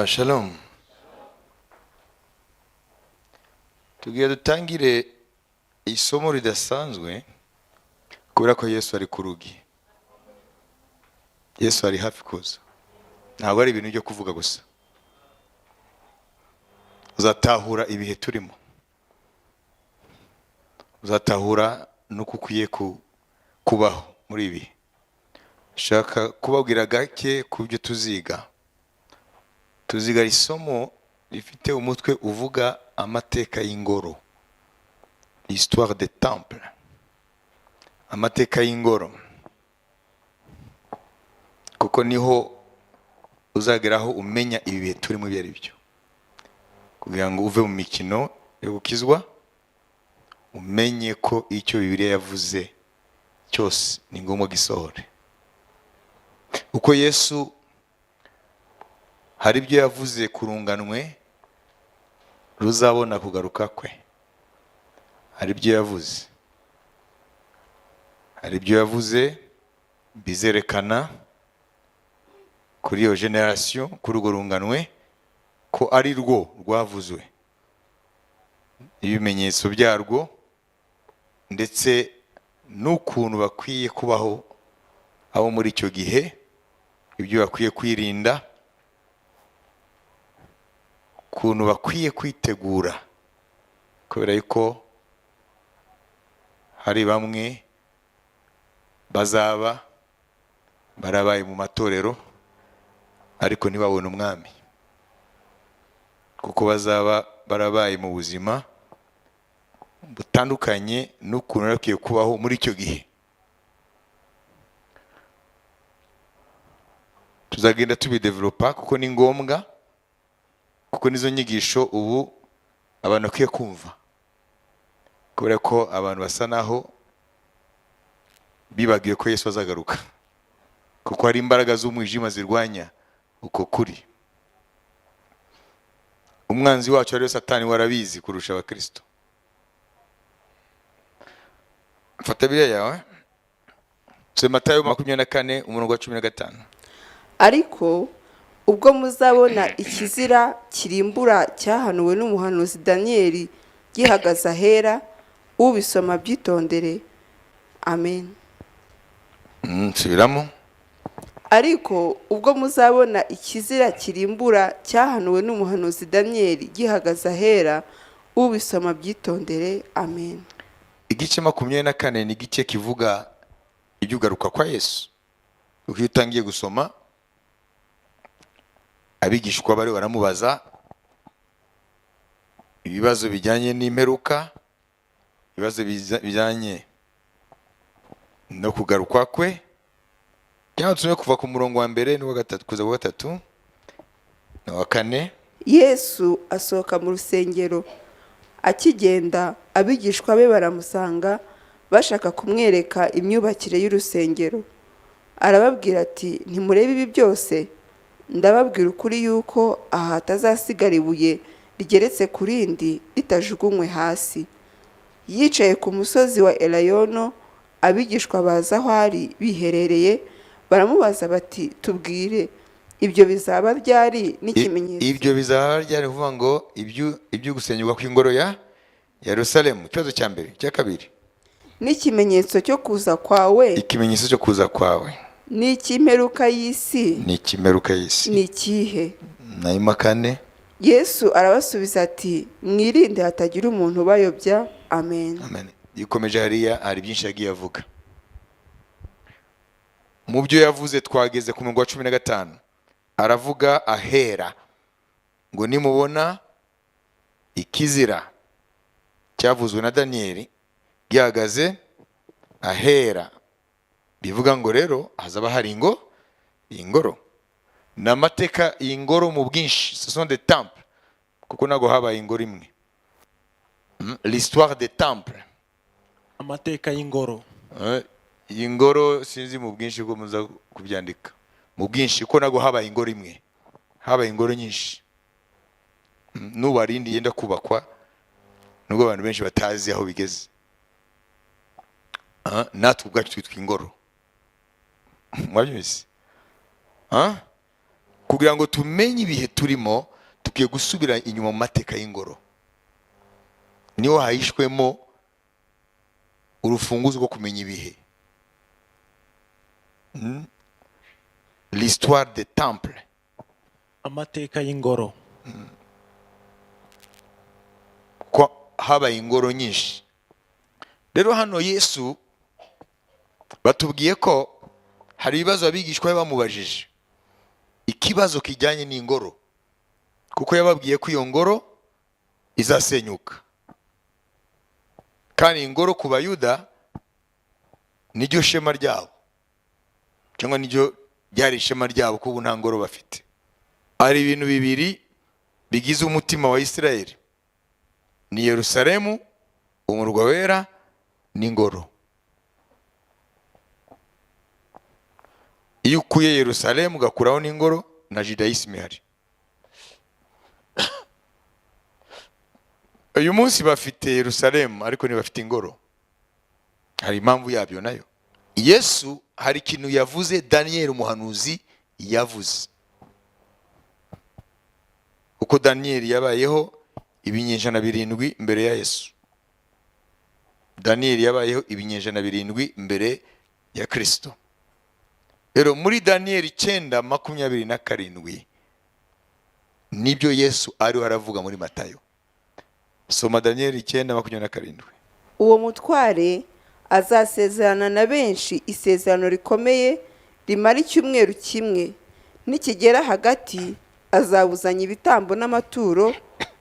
Shalom. Tugiye dutangire isomo ridasanzwe kubera ko Yesu ari ku rugi. Yesu ari hafi kuza. Ntabwo ari ibintu byo kuvuga gusa. Uzatahura ibihe turimo. Uzatahura nuko ukwiye kubaho muri ibi. Shaka kubabwira gake ku byo tuziga. Tuziga isomo rifite umutwe uvuga amateka y'ingoro. L'histoire des temples. Amateka y'ingoro. Kuko niho uzageraho umenya ibihe turimo ibyo ari byo. Kugira ngo uve mu mikino yo gukizwa, umenye ko icyo Bibiliya yavuze cyose ni ngombwa gisohore. Uko Yesu hari ibyo yavuze kurunganwe ruzabona kugaruka kwe. Hari ibyo yavuze. Hari ibyo yavuze bizerekana kuri iyo generation, kuri urwo runganwe ko ari rwo rwavuzwe. Ibimenyetso byarwo ndetse n'ukuntu bakwiye kubaho abo muri icyo gihe, ibyo bakwiye kwirinda, ukuntu bakwiye kwitegura, kubera yuko hari bamwe bazaba barabaye mu matorero ariko ntibabone umwami, kuko bazaba barabaye mu buzima butandukanye n'ukuntu bakwiye kubaho muri icyo gihe. Tuzagenda tubidevelopa kuko ni ngombwa, kuko nizo nyigisho ubu abantu bakwiye kumva, kubera ko abantu basa naho bibagiwe ko Yesu azagaruka, kuko hari imbaraga z'umwijima zirwanya uko kuri. Umwanzi wacu ari Satani warabizi kurusha abakristo. Fata Bibiliya yawe, tusome Matayo 24:15. Ariko ubwo muzabona ikizira kirimbura cyahanuwe n'umuhanuzi Daniyeli gihagaze ahera, ubisoma byitondere. Amen. Nsubiramo. Ariko ubwo muzabona ikizira kirimbura cyahanuwe n'umuhanuzi Daniyeli gihagaze ahera, ubisoma byitondere. Amen. Igice 24 ni igice kivuga ibyugaruka kwa Yesu. Uko utangiye gusoma, abigishwa bari baramubaza ibibazo bijyanye n'imperuka, ibibazo bijyanye no kugaruka kwe. Cyangwa tusome kuva ku murongo wa mbere n'uwa gatatu kuza ku gatatu n'uwa kane. Yesu asohoka mu rusengero, akigenda abigishwa be baramusanga bashaka kumwereka imyubakire y'urusengero. Arababwira ati, ntimurebe ibi byose? Ndababwira ukuri yuko aha hatazasigara ibuye rigeretse ku rindi ritajugunywe hasi. Yicaye ku musozi wa Elayono, abigishwa baza aho ari biherereye, baramubaza bati, tubwire, ibyo bizaba ryari n'ikimenyetso? Ibyo bizaba ryari kuvuga ngo ibyo gusenyuka kw'ingoro ya Yerusalemu. Ikibazo cya mbere. Cya kabiri, n'ikimenyetso cyo kuza kwawe. Ikimenyetso cyo kuza kwawe N'ikimperuka y'isi. N'ikimeruka y'isi ni ikihe? Nahima 4. Yesu arabasubiza ati, mwirinde hatagira umuntu ubayobya. Amen. Amen. Ikomeje hariya, hari byinshi yagiye avuga. Mu byo yavuze twageze ku murongo wa 15. Aravuga ahera ngo nimubona ikizira cyavuzwe na Daniyeli gihagaze ahera, bivuga ngo rero hazaba hari ingoro. N'amateka y'ingoro mu bwinshi, ce sont des temples, kuko nago habaye ingoro imwe. L'histoire des temples. Amateka y'ingoro. Ingoro sinzi mu bwinshi bwo muza kubyandika. Mu bwinshi ko nago habaye ingoro imwe. Habaye ingoro nyinshi. N'ubarindi yenda kubakwa, nubwo abantu benshi batazi aho bigeze. Natwe ubwacu twitwa ingoro. Mwabyumvise? kugira ngo tumenye ibihe turimo tugiye gusubira inyuma mu mateka y'ingoro. Niho hahishwemo urufunguzo rwo kumenya ibihe. L'histoire des temples. amateka y'ingoro. Ko habaye ingoro nyinshi. Rero hano Yesu batubwiye ko hari ibibazo abigishwa be bamubajije, ikibazo kijyanye n'ingoro, kuko yababwiye ko iyo ngoro izasenyuka. Kandi ingoro ku Bayuda niryo shema ryabo, cyangwa niryo ryari ishema ryabo, kuko nta ngoro bafite. Hari ibintu bibiri bigize umutima wa Isirayeli, ni Yerusalemu umurwa wera n'ingoro. Iyo ukuye Yerusalemu ugakuraho n'ingoro, na Judaisme ihari. Uyu munsi bafite Yerusalemu ariko ntibafite ingoro. Hari impamvu yabyo nayo. Yesu hari ikintu yavuze, Daniel umuhanuzi yavuze. Uko Daniel yabayeho ibinyejana 7 mbere ya Yesu. Daniel yabayeho ibinyejana 7 mbere ya Kristo. Rero muri Daniel 9:27 nibyo Yesu ariho aravuga muri Matayo. Soma Daniel 9:27. Uwo mutware azasezerana na benshi isezerano rikomeye rimara icyumweru kimwe, nikigera hagati azabuzanya ibitambo n'amaturo,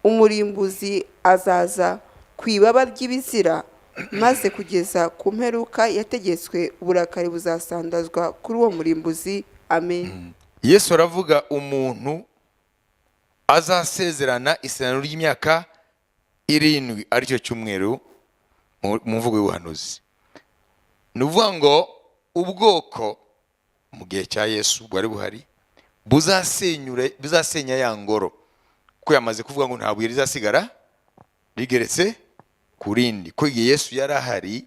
umurimbuzi azaza ku ibaba ry'ibizira, maze kugeza ku mperuka yategetswe uburakari buzasandazwa kuri uwo murimbuzi. Amen. Yesu aravuga umuntu azasezerana isezerano ry'imyaka 7, aricyo cyumweru mu mvugo y'ubuhanuzi. Nuvuga ngo ubwoko mu gihe cya Yesu bwari buhari buzasenya ya ngoro, ko yamaze kuvuga ngo nta buye rizasigara rigeretse ku rindi. Ko igihe Yesu yari ahari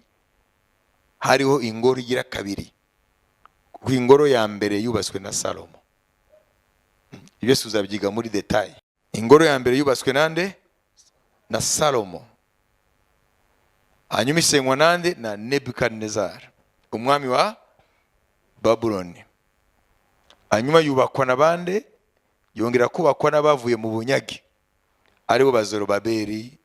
hariho ingoro igira kabiri, ku ingoro ya mbere yubatswe na Salomo. Yesu uzabyiga muri detail. Ingoro ya mbere yubatswe nande? Na Salomo. Hanyuma isenywa nande? Na Nebukadnezar, umwami wa Babuloni. Hanyuma yubakwa na bande? Yongera kubakwa n'abavuye mu bunyage, aribo Bazorobabeli,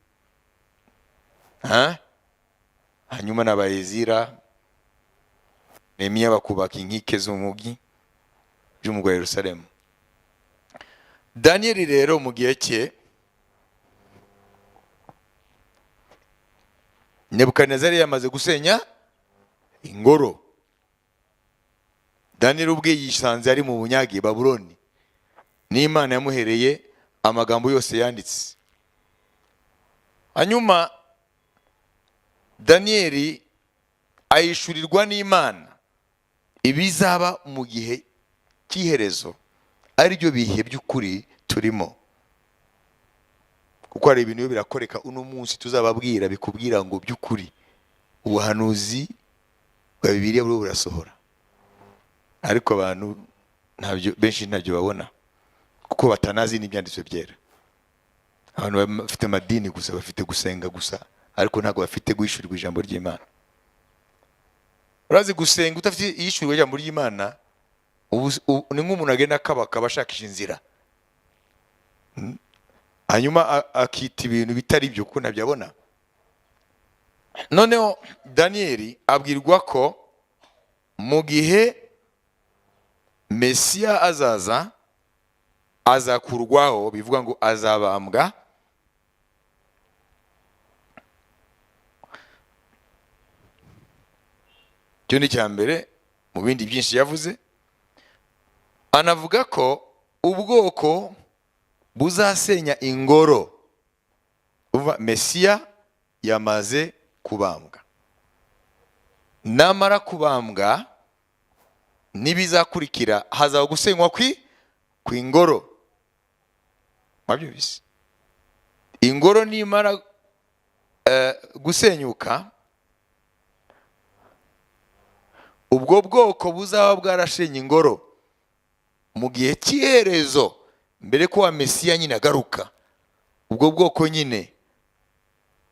hanyuma na Ezira, Nehemiya bakubaka inkike z'umugi by'umugwa wa Yerusalemu. Daniel rero mu gihe cye Nebukadnezari yamaze gusenya ingoro. Daniel ubwe yisanze ari mu bunyage Babuloni, n'Imana yamuhereye amagambo yose yanditse. Hanyuma Daniel ayishurirwa n'Imana ibizaba mu gihe cy'iherezo, ari byo bihe by'ukuri turimo. Kuko hari ibintu birakoreka uno munsi tuzababwira bikubwira ngo by'ukuri ubuhanuzi bwa Bibiliya buri burasohora, ariko abantu benshi ntabyo babona, kuko batanazi n'ibyanditswe byera. Abantu bafite amadini gusa, bafite gusenga gusa, ariko ntabwo bafite guhishurirwa ijambo ry'Imana. Urazi gusenga utafite ihishurirwa ijambo ry'Imana, ni nk'umuntu agenda akabaka ashakisha inzira, hanyuma akita ibintu bitari byo kuko ntabyo abona. Noneho Daniel abwirwa ko mu gihe Mesiya azaza, azakurwaho, bivuga ngo azabambwa, cyo ni cya mbere. Mu bindi byinshi yavuze, anavuga ko ubwoko buzasenya ingoro. Mesiya yamaze kubambwa, namara kubambwa nibizakurikira hazaba gusenywa ku ingoro. Mabyubise ingoro nimara gusenyuka, ubwo bwoko buzaba bwarashenye ingoro mu gihe cy'iherezo, mbere ko wa Mesiya nyine agaruka, ubwo bwoko nyine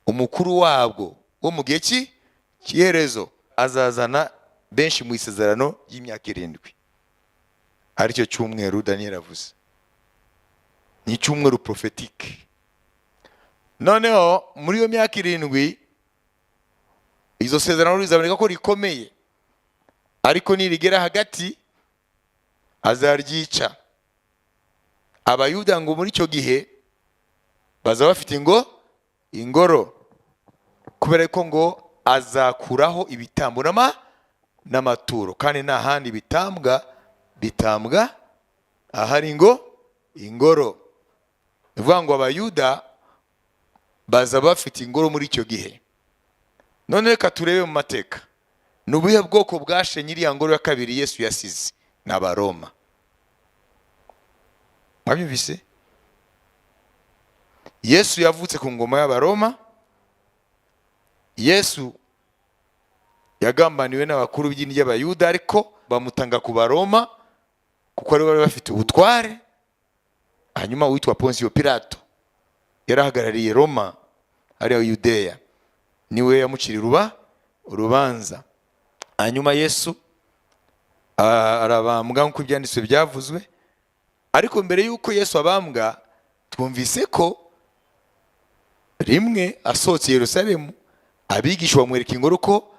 umukuru wabwo wo mu gihe cy'iherezo azazana benshi mu isezerano y'imyaka 7, aricyo cyumweru Daniel avuze. Ni cyumweru prophetique. Noneho muri iyo myaka 7 izo sezerano rizaboneka ko rikomeye, ariko nirigera hagati azaryica. Abayuda ngo muri icyo gihe baza bafite ingoro, kubera ko ngo azakuraho ibitambo n'amaturo, kandi nta handi bitambwa ahari ingoro. Bivuga ngo abayuda baza bafite ingoro muri icyo gihe. None reka turebe mu mateka, ni ubuhe bwoko bwashenye iriya ngoro ya kabiri Yesu yasize? Ni Abaroma. Mwabyumvise? Yesu yavutse ku ngoma y'Abaroma. Yesu yagambaniwe n'abakuru b'idini ry'Abayuda, ariko bamutanga ku Baroma kuko ari bari bafite ubutware. Hanyuma uwitwa Pontius Pilato yarahagarariye Roma ari Yudeya, niwe yamucirira urubanza. Hanyuma Yesu arabambwa nk'uko ibyanditswe byavuzwe. Ariko mbere y'uko Yesu abambwa, twumvise ko rimwe asohotse Yerusalemu, abigisha bamwereka ingoro ko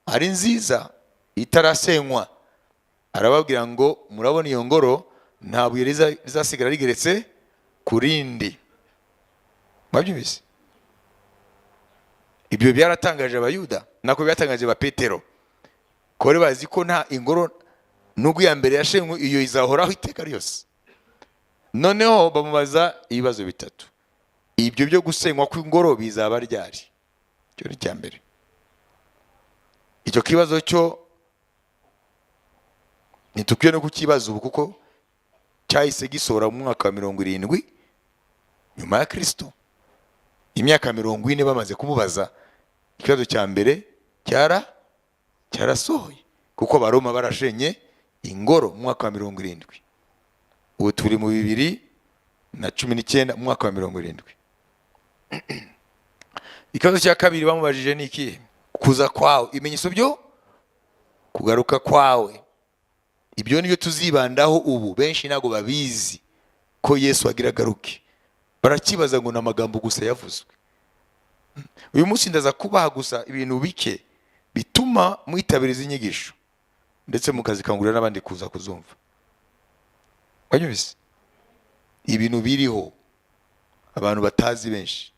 ari nziza itarasenywa. Arababwira ngo murabona iyo ngoro ntabwo rizasigara rigeretse ku rindi. Mwabyumvise? Ibyo byaratangaje Abayuda, nako byatangaje ba Petero, ko bari bazi ko nta ingoro nubwo ya mbere yashenywe iyo izahoraho iteka ryose. Noneho bamubaza ibibazo 3. Ibyo byo gusenywa kw'ingoro bizaba ryari? Cyo ni cya mbere. Icyo kibazo cyo nitukwiye no kukibaza ubu, kuko cyahise gisora mu mwaka wa 70 nyuma ya Kristo. Imyaka 40 bamaze kumubaza, ikibazo cya mbere cyarasohoye, kuko Abaroma barashenye ingoro mu mwaka wa 70. Ubu turi mu 2019 mu mwaka wa 70. Ikibazo cya kabiri bamubajije ni iki? Kuza kwawe, ibimenyetso byo kugaruka kwawe. Ibyo nibyo tuzibandaho ubu. Benshi ntago babizi ko Yesu agira garuke, barakibaza ngo n'amagambo gusa yavuzwe. Uyu munsi ndaza kubaha gusa ibintu bike bituma mwitabiriza inyigisho, ndetse mukazikangurira n'abandi kuza kuzumva. Wanyumvise? Ibintu biriho abantu batazi benshi,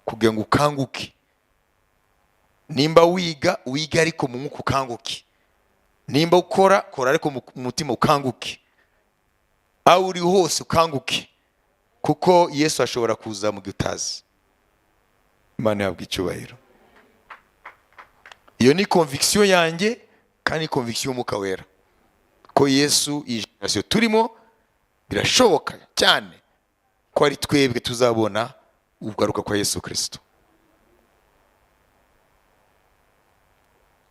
kugira ngo ukanguke. Nimba wiga ariko mu mwuka ukanguke. Nimba ukora ariko mu mutima ukanguke. Aho uri hose ukanguke, kuko Yesu ashobora kuza mu gutazi. Imana yabwa icyubahiro. Iyo ni conviction yanjye, kandi conviction y'Umwuka Wera, ko Yesu iyi generation turimo birashoboka cyane ko ari twebwe tuzabona ugaruka kwa Yesu Kristo.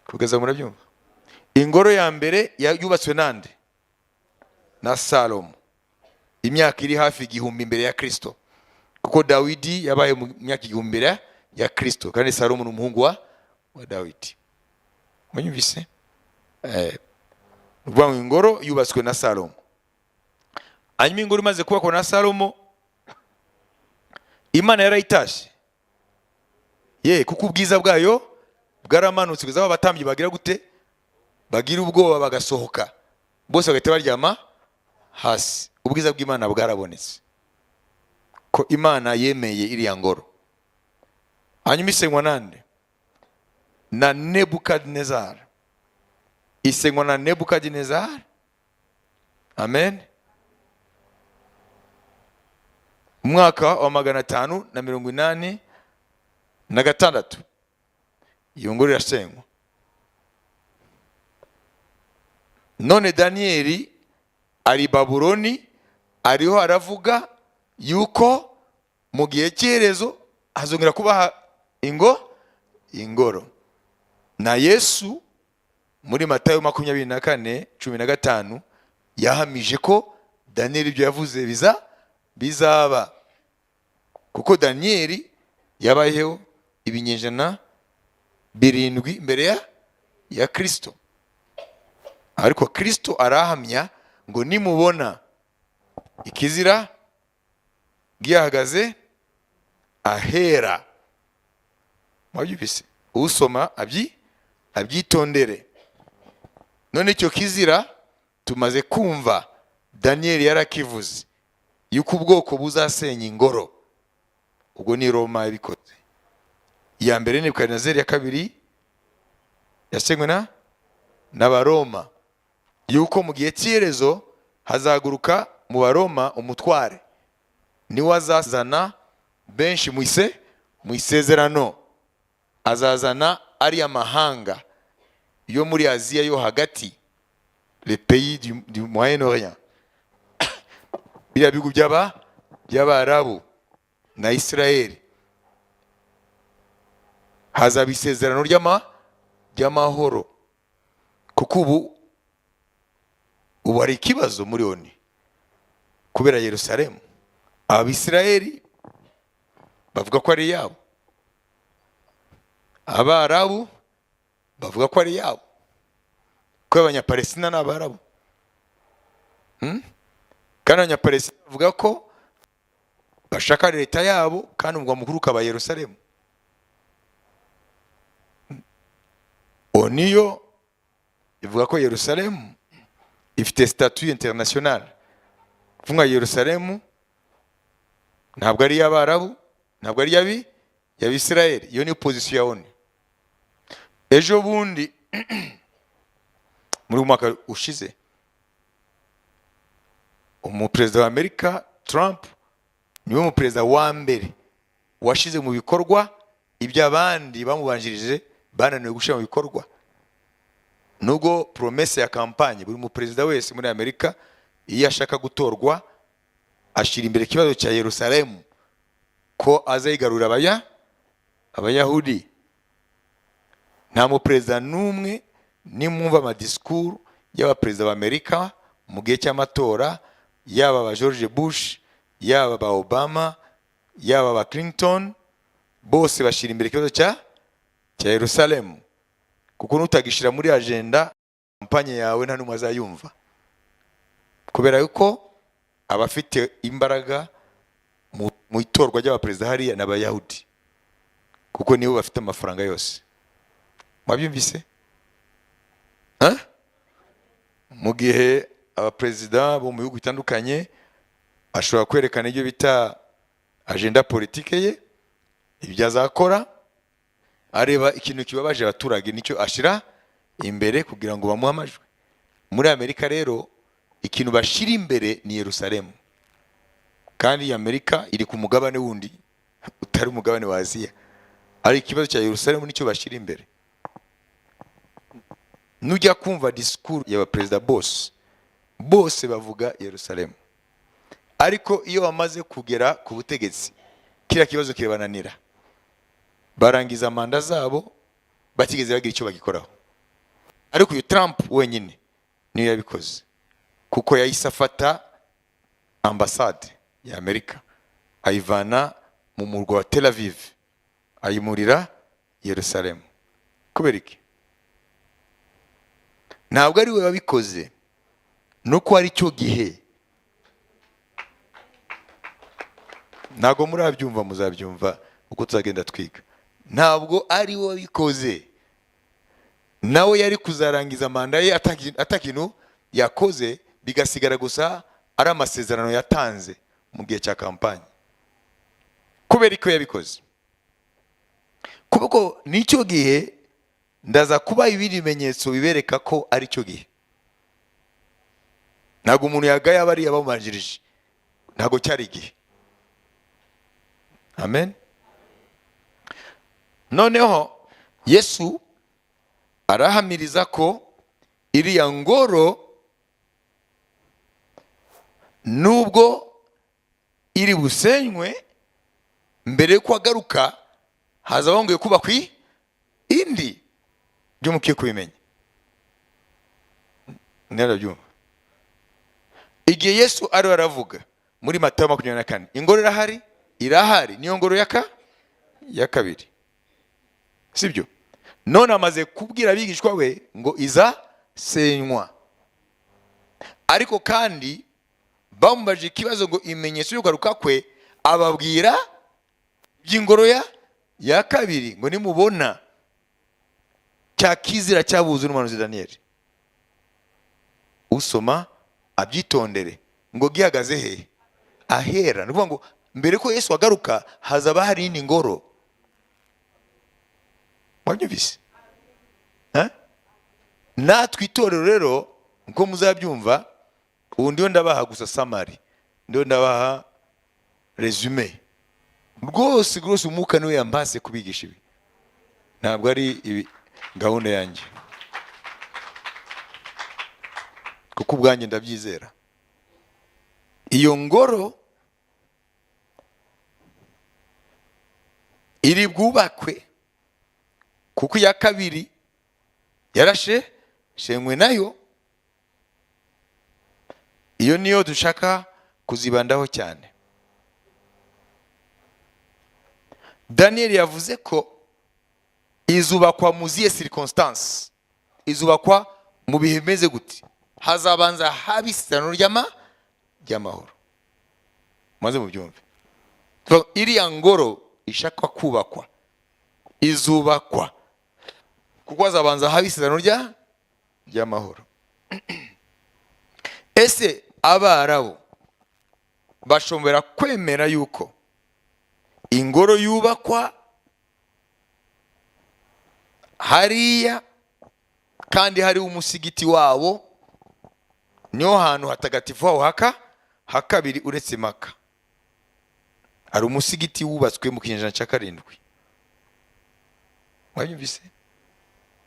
Kugeza murabyumva? Ingoro ya mbere yubatswe nande? Na Salomo. Imyaka iri hafi 1000 imbere ya Kristo, kuko Dawidi yabaye mu myaka 1000 imbere ya Kristo, kandi Salomo n'umuhungu wa Dawidi. Mwanyumvise? Ubwo ingoro yubatswe na Salomo. Hanyuma ingoro imaze kubakwa na Salomo, Imana yarayitashe. Kuko ubwiza bwayo bwaramanutse, kugeza abatambyi bagira gute? Bagira ubwoba bagasohoka, bose bagahita baryama hasi. Ubwiza bw'Imana bwarabonetse, ko Imana yemeye iriya ngoro. Hanyuma isenywa nande? Na Nebukadnezar. Isenywa na Nebukadnezar. Amen. Mwaka wa 586 iyo ngoro irasenywa. None Danieli ari Babuloni, ariho aravuga yuko mu gihe cy'iherezo hazongera kubaha ingoro. Na Yesu muri Matayo 24:15 yahamije ko Daniel ibyo yavuze bizaba, kuko Daniel yabayeho ibinyejana 7 mbere ya Kristo. Ariko Kristo arahamya ngo nimubona ikizira gihagaze ahera, mwabyumvise, usoma abyitondere. None icyo kizira tumaze kumva Daniel yarakivuze yuko ubwoko buzasenya ingoro. Ubwo ni Roma yabikoze. Iya mbere ni Nebukadinezeri, ya kabiri yasenywe n'Abaroma. Yuko mu gihe cy'iherezo hazaguruka mu Baroma umutware, niwe azazana benshi mu isezerano. Azazana ari amahanga yo muri Aziya yo hagati, les pays du Moyen-Orient, biriya bihugu by'Abarabu na Israeli. Hazaba isezerano ry'amahoro, kuko ubu hari ikibazo muri oni kubera Yerusalemu. Abisirayeli bavuga ko ari yabo, Abarabu bavuga ko ari yabo, ko Abanyapalestina n'Abarabu. Kandi Abanyapalestina bavuga ko bashaka leta yabo, kandi umurwa mukuru ukaba Yerusalemu. Oniyo ivuga ko Yerusalemu ifite statut international. Funga Yerusalemu ntabwo ari y'Abarabu, ntabwo ari y'Abisirayeli. Iyo ni position ya ONU. Ejo bundi muri umwaka ushize, umuperezida wa Amerika Trump niwe umuperezida wa mbere washize mu bikorwa ibyo abandi bamubanjirije bananiwe gushyira mu bikorwa. Nubwo promesse ya kampanye, buri muperezida wese muri Amerika iyo ashaka gutorwa ashira imbere ikibazo cya Yerusalemu, ko azayigarurira Abayahudi. Nta muperezida n'umwe nimwumva amadisikuru y'abaperezida b'Amerika mu gihe cy'amatora, yaba aba George Bush, yaba aba Obama, yaba aba Clinton, bose bashira imbere ikibazo cya Yerusalemu. Kuko nutagishira muri agenda, kampanye yawe nta numwe azayumva, kubera yuko abafite imbaraga mu itorwa ry'abaperezida hariya n'Abayahudi, kuko nibo bafite amafaranga yose. Mwabyumvise? Mu gihe abaperezida bo mu bihugu bitandukanye ashobora kwerekana ibyo bita agenda politike ye, ibyo azakora, areba ikintu kibabaje abaturage nicyo ashira imbere kugira ngo bamuhe amajwi. Muri Amerika rero ikintu bashira imbere ni Yerusalemu, kandi Amerika iri ku mugabane wundi utari umugabane wa Aziya, ari ikibazo cya Yerusalemu nicyo bashira imbere. Nujya kumva disikuru y'abaperezida bose bavuga Yerusalemu, ariko iyo bamaze kugera ku butegetsi kiriya kibazo kirebananira, barangiza manda zabo batigeze bagira icyo bagikoraho. Ariko uyu Trump wenyine niyo yabikoze, kuko yahise afata ambasade ya Amerika ayivana mu murwa wa Tel Aviv ayimurira Yerusalemu. Kubera iki? Ntabwo ari we wabikoze, nuko ari cyo gihe. Ntabwo murabyumva, muzabyumva uko tuzagenda twiga. Ntabwo ari we wabikoze, nawe yari kuzarangiza manda ye atakintu yakoze, bigasigara gusa ari amasezerano yatanze mu gihe cya kampanye. Kubera ko yabikoze, kuko nicyo gihe ndaza kuba ibindi bimenyetso bibereka ko ari cyo gihe. Ntabwo umuntu yagaya abari abamubanjirije, ntabwo cyari igihe. Amen. Noneho Yesu arahamiriza ko iriya ngoro nubwo iri busenywe, mbere yuko agaruka haza bongeye kubakwa indi. Byo mukiye kubimenya. Narabyumva. Igihe Yesu ari aravuga muri Matayo 24, ingoro irahari, irahari, niyo ngoro ya kabiri, sibyo? None amaze kubwira abigishwa we ngo iza senywa, ariko kandi bamubaje ikibazo ngo imenyetso yo kugaruka kwe, ababwira by'ingoro ya kabiri ngo nimubona cya kizira cyabuze n'umuhanuzi Daniyeli. Usoma abyitondere ngo gihagaze he? Ahera. Ni ukuvuga ngo mbere ko Yesu agaruka hazaba hari indi ngoro. Wabyumvise? Natwe itorero rero uko muzabyumva, ubu ndiyo ndabaha gusa summary, ndiyo ndabaha resume. Rwose umwuka niwe yambase kubigisha ibi, ntabwo ari ibi gahunda yanjye, kuko ubwanjye ndabyizera. Iyo ngoro iri bwubakwe, kuko iya kabiri yarashenywe nayo. Iyo niyo dushaka kuzibandaho cyane. Daniel yavuze ko izubakwa mu zihe circumstance, izubakwa mu bihe bimeze gute. Hazabanza haba isezerano ry'amahoro. Maze mubyumve. Iriya ngoro ishaka kubakwa izubakwa kuko hazabanza haba isezerano ry'amahoro. Ese Abarabu bashobora kwemera yuko ingoro yubakwa hariya kandi hari umusigiti wabo, niho hantu hatagatifu hawo hakabiri uretse Maka? Hari umusigiti wubatswe mu kinyejana cya 7. Wanyumvise?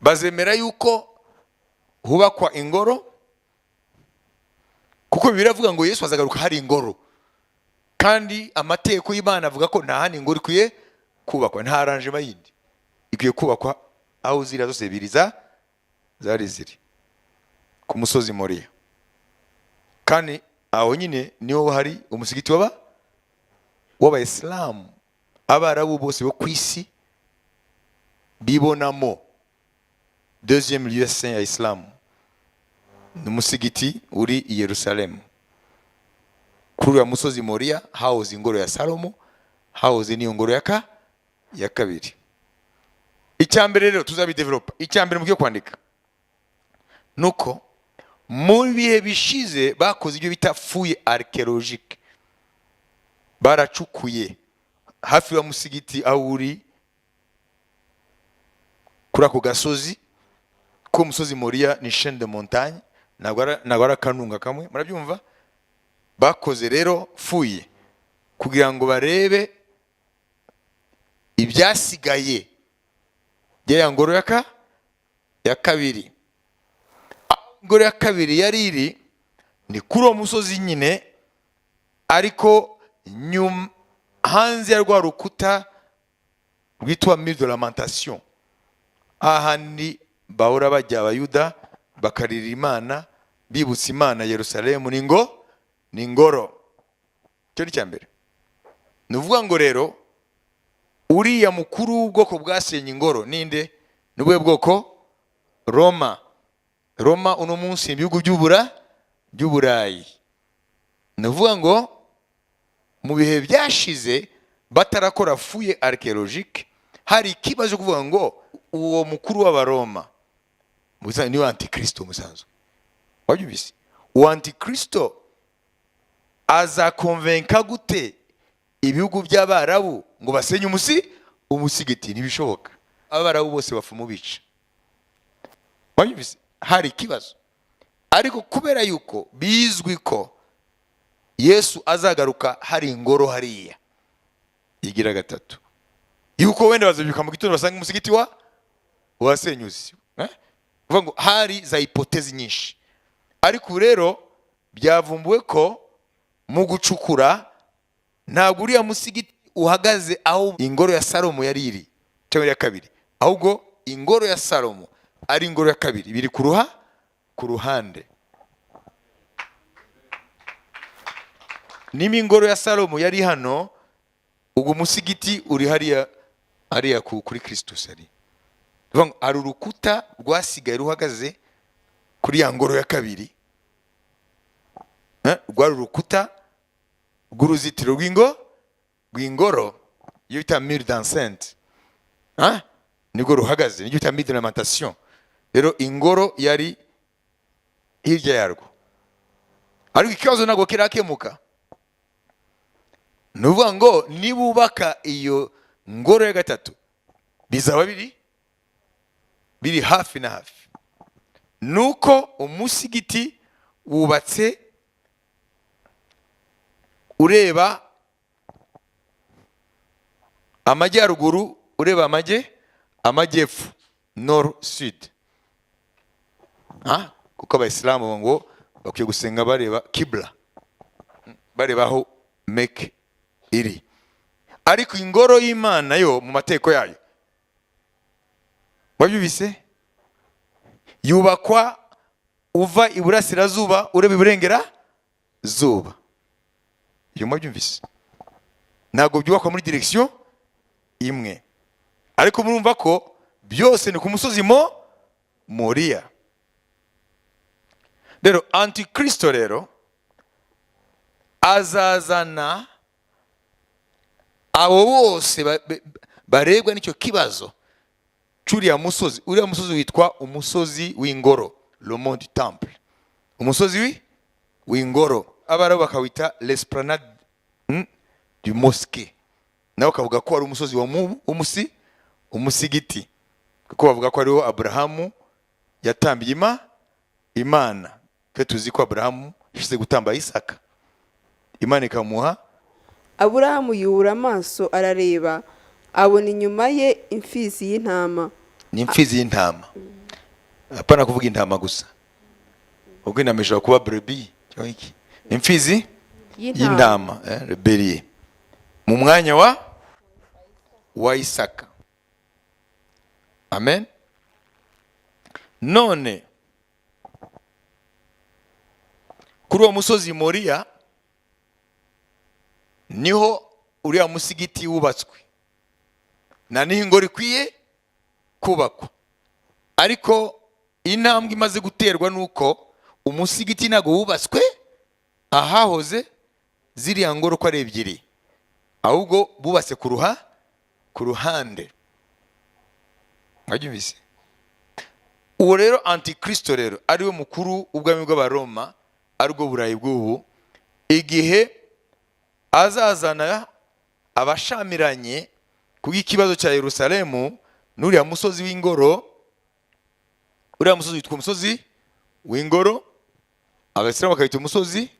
Bazemera yuko hubakwa ingoro, kuko biravuga ngo Yesu azagaruka hari ingoro, kandi amategeko y'Imana avuga ko nta handi ingoro ikwiye kubakwa, nta arrangement yindi ikwiye kubakwa aho zira zose biriza zari ziri ku musozi Moriya. Kandi aho nyine niho hari umusigiti w'Abayisilamu. Abarabu bose bo ku isi bibonamo deuxième lieu saint ya Islam, ni umusigiti uri i Yerusalemu. Kuri uyu musozi Moriya hahoze ingoro ya Salomo, hahoze niyo ngoro ya kabiri. Icyambere rero tuzabidevelopa. Icyambere mugiye kwandika nuko mu bihe bishize bakoze ibyo bita fouille archéologique. Baracukuye hafi ya musigiti aho uri kuri ako gasozi, ko musozi Moriya ni chaîne de montagne, nagara kanunga kamwe, murabyumva? Bakoze rero fouille kugira ngo barebe ibyasigaye ya ngoro ya kabiri. Ingoro ya kabiri yari iri ni kuri uwo musozi nyine, ariko hanze ya rwa rukuta rwitwa Mur de Lamentation, ahandi bahora bajya Abayuda bakarira Imana, bibutsa Imana Yerusalemu ni ingoro. Cyo ni cyambere. Nuvuga ngo rero uriya mukuru w'ubwoko bwasenye ingoro ninde? Nubwe bwoko Roma. Roma uno munsi ibihugu by'Uburayi. Nuvuga ngo mu bihe byashize batarakora fouille archéologique, hari ikibazo kuvuga ngo uwo mukuru w'Abaroma ni Antikristo musanzwe. Wabyumvise? Uwo Antikristo azakonvenka gute ibihugu by'Abarabu ngo basenye umusigiti? Ntibishoboka. Abarabu bose bafumu bica. Wabyumvise? Hari ikibazo. Ariko kubera yuko bizwi ko Yesu azagaruka hari ingoro hariya igira gatatu, yuko wenda bazabyuka mu gitondo basanga umusigiti wasenyuzi, uvuga ngo hari za hipotezi nyinshi. Ariko rero byavumbuwe ko mu gucukura ntabwo uriya musigiti uhagaze aho ingoro ya Salomo yari iri cyangwa ya kabiri, ahubwo ingoro ya Salomo ari ingoro ya kabiri, biri ku ruhande. niba ingoro ya Salomo yari hano, ubwo musigiti uri hariya kuri Kristus ari. Hari urukuta rwasigaye ruhagaze kuri ya ngoro ya kabiri. Rwari urukuta rw'uruzitiro rw'ingoro iyo bita mur d'enceinte. Nibwo ruhagaze, nibyo bita mur de lamentation. Rero ingoro yari hirya yarwo. Ariko ikibazo ntabwo kirakemuka. Nuvuga ngo nibubaka iyo ngoro ya gatatu bizaba biri hafi na hafi. Nuko umusigiti wubatse ureba amajyaruguru, ureba amajyepfo, nord sud. Kuko abayisilamu ngo bakwiye gusenga bareba kibla, bareba aho Mecca iri. Ariko ingoro y'Imana yo mu mateko yayo wabyubise yubakwa uva iburasirazuba ureba iburengera zuba. Iyo mwabyumvise ntabwo byubakwa muri direction imwe, ariko murumva ko byose ni ku musozi Moriya. Rero Antikristo rero azazana abo bose barebwa n'icyo kibazo cy'uriya musozi. Uriya musozi witwa umusozi w'ingoro, le mont du temple, umusozi w'ingoro. Abarabu bakawita l'esplanade du mosquée, nawe kavuga ko ari umusozi umusigiti, kuko bavuga ko ariho Aburahamu yatambiye Imana. Twe tuzi ko Aburahamu yashize gutamba Isaka, Imana ikamuha. Aburahamu yubura amaso arareba, abona inyuma ye imfizi y'intama. Ni imfizi y'intama, apana kuvuga intama gusa, ubwo intama ishobora kuba brebis cyangwa iki. Imfizi y'intama, rebellier, mu mwanya wa Isaka. Amen. None kuri uwo musozi Moriya niho uriya musigiti wubatswe, na niho ingoro ikwiye kubakwa. Ariko intambwe imaze guterwa nuko umusigiti ntago wubatswe ahahoze ziriya ngoro ko ari ebyiri, ahubwo bubatse ku ruhande. Mwabyumvise? Uwo rero Antikristo rero ariwe mukuru ubwami bw'Abaroma, aribwo Burayi bw'ubu, igihe azazana abashamiranye kubw'ikibazo cya Yerusalemu n'uriya musozi w'ingoro. Uriya musozi witwa umusozi w'ingoro, Abasilamu bakawita umusozi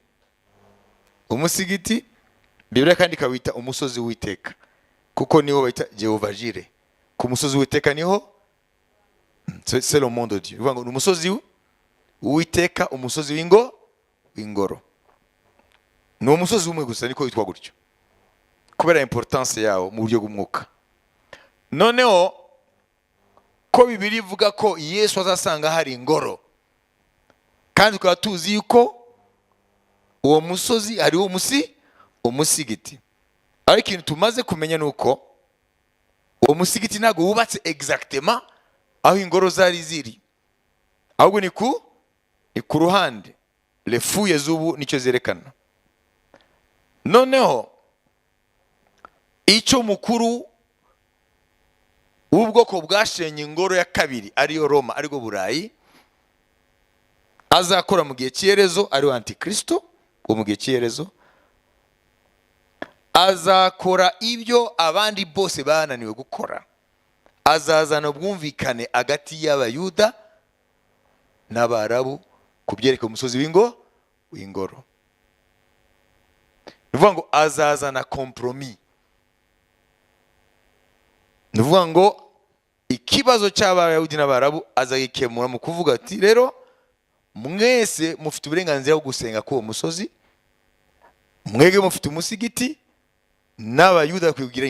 umusigiti, Bibiliya kandi ikawita umusozi w'Uwiteka, kuko niho bayita Jehova Jire. Ku musozi w'Uwiteka niho c'est le monde de Dieu. Uvuga ngo umusozi w'Uwiteka, umusozi w'ingoro. Ni umusozi umwe gusa niko witwa gutyo, kubera importance yawo mu buryo bw'umwuka. Noneho ko Bibiliya ivuga ko Yesu azasanga hari ingoro, kandi tukaba tuzi yuko uwo musozi ariwo umusigiti. Ariko ikintu tumaze kumenya nuko uwo musigiti ntabwo wubatse exactement aho ingoro zari ziri, ahubwo ni ku ruhande. Lefuye z'ubu nicyo zerekana. Noneho icyo mukuru w'ubwoko bwashenye ingoro ya kabiri ariyo Roma, ariko Burayi, azakora mu gihe cy'iherezo, ariwe Antikristo wo mu gihe cy'iherezo, azakora ibyo abandi bose bananiwe gukora. Azazana ubwumvikane hagati y'Abayuda n'Abarabu kubyerekeye umusozi w'ingoro. Nuvuga ngo azazana compromis. Nuvuga ngo ikibazo cy'Abayahudi n'Abarabu azagikemura mu kuvuga ati rero mwese mufite uburenganzira bwo gusenga k'uwo musozi, mwege mufite umusigiti, n'Abayuda kwibwira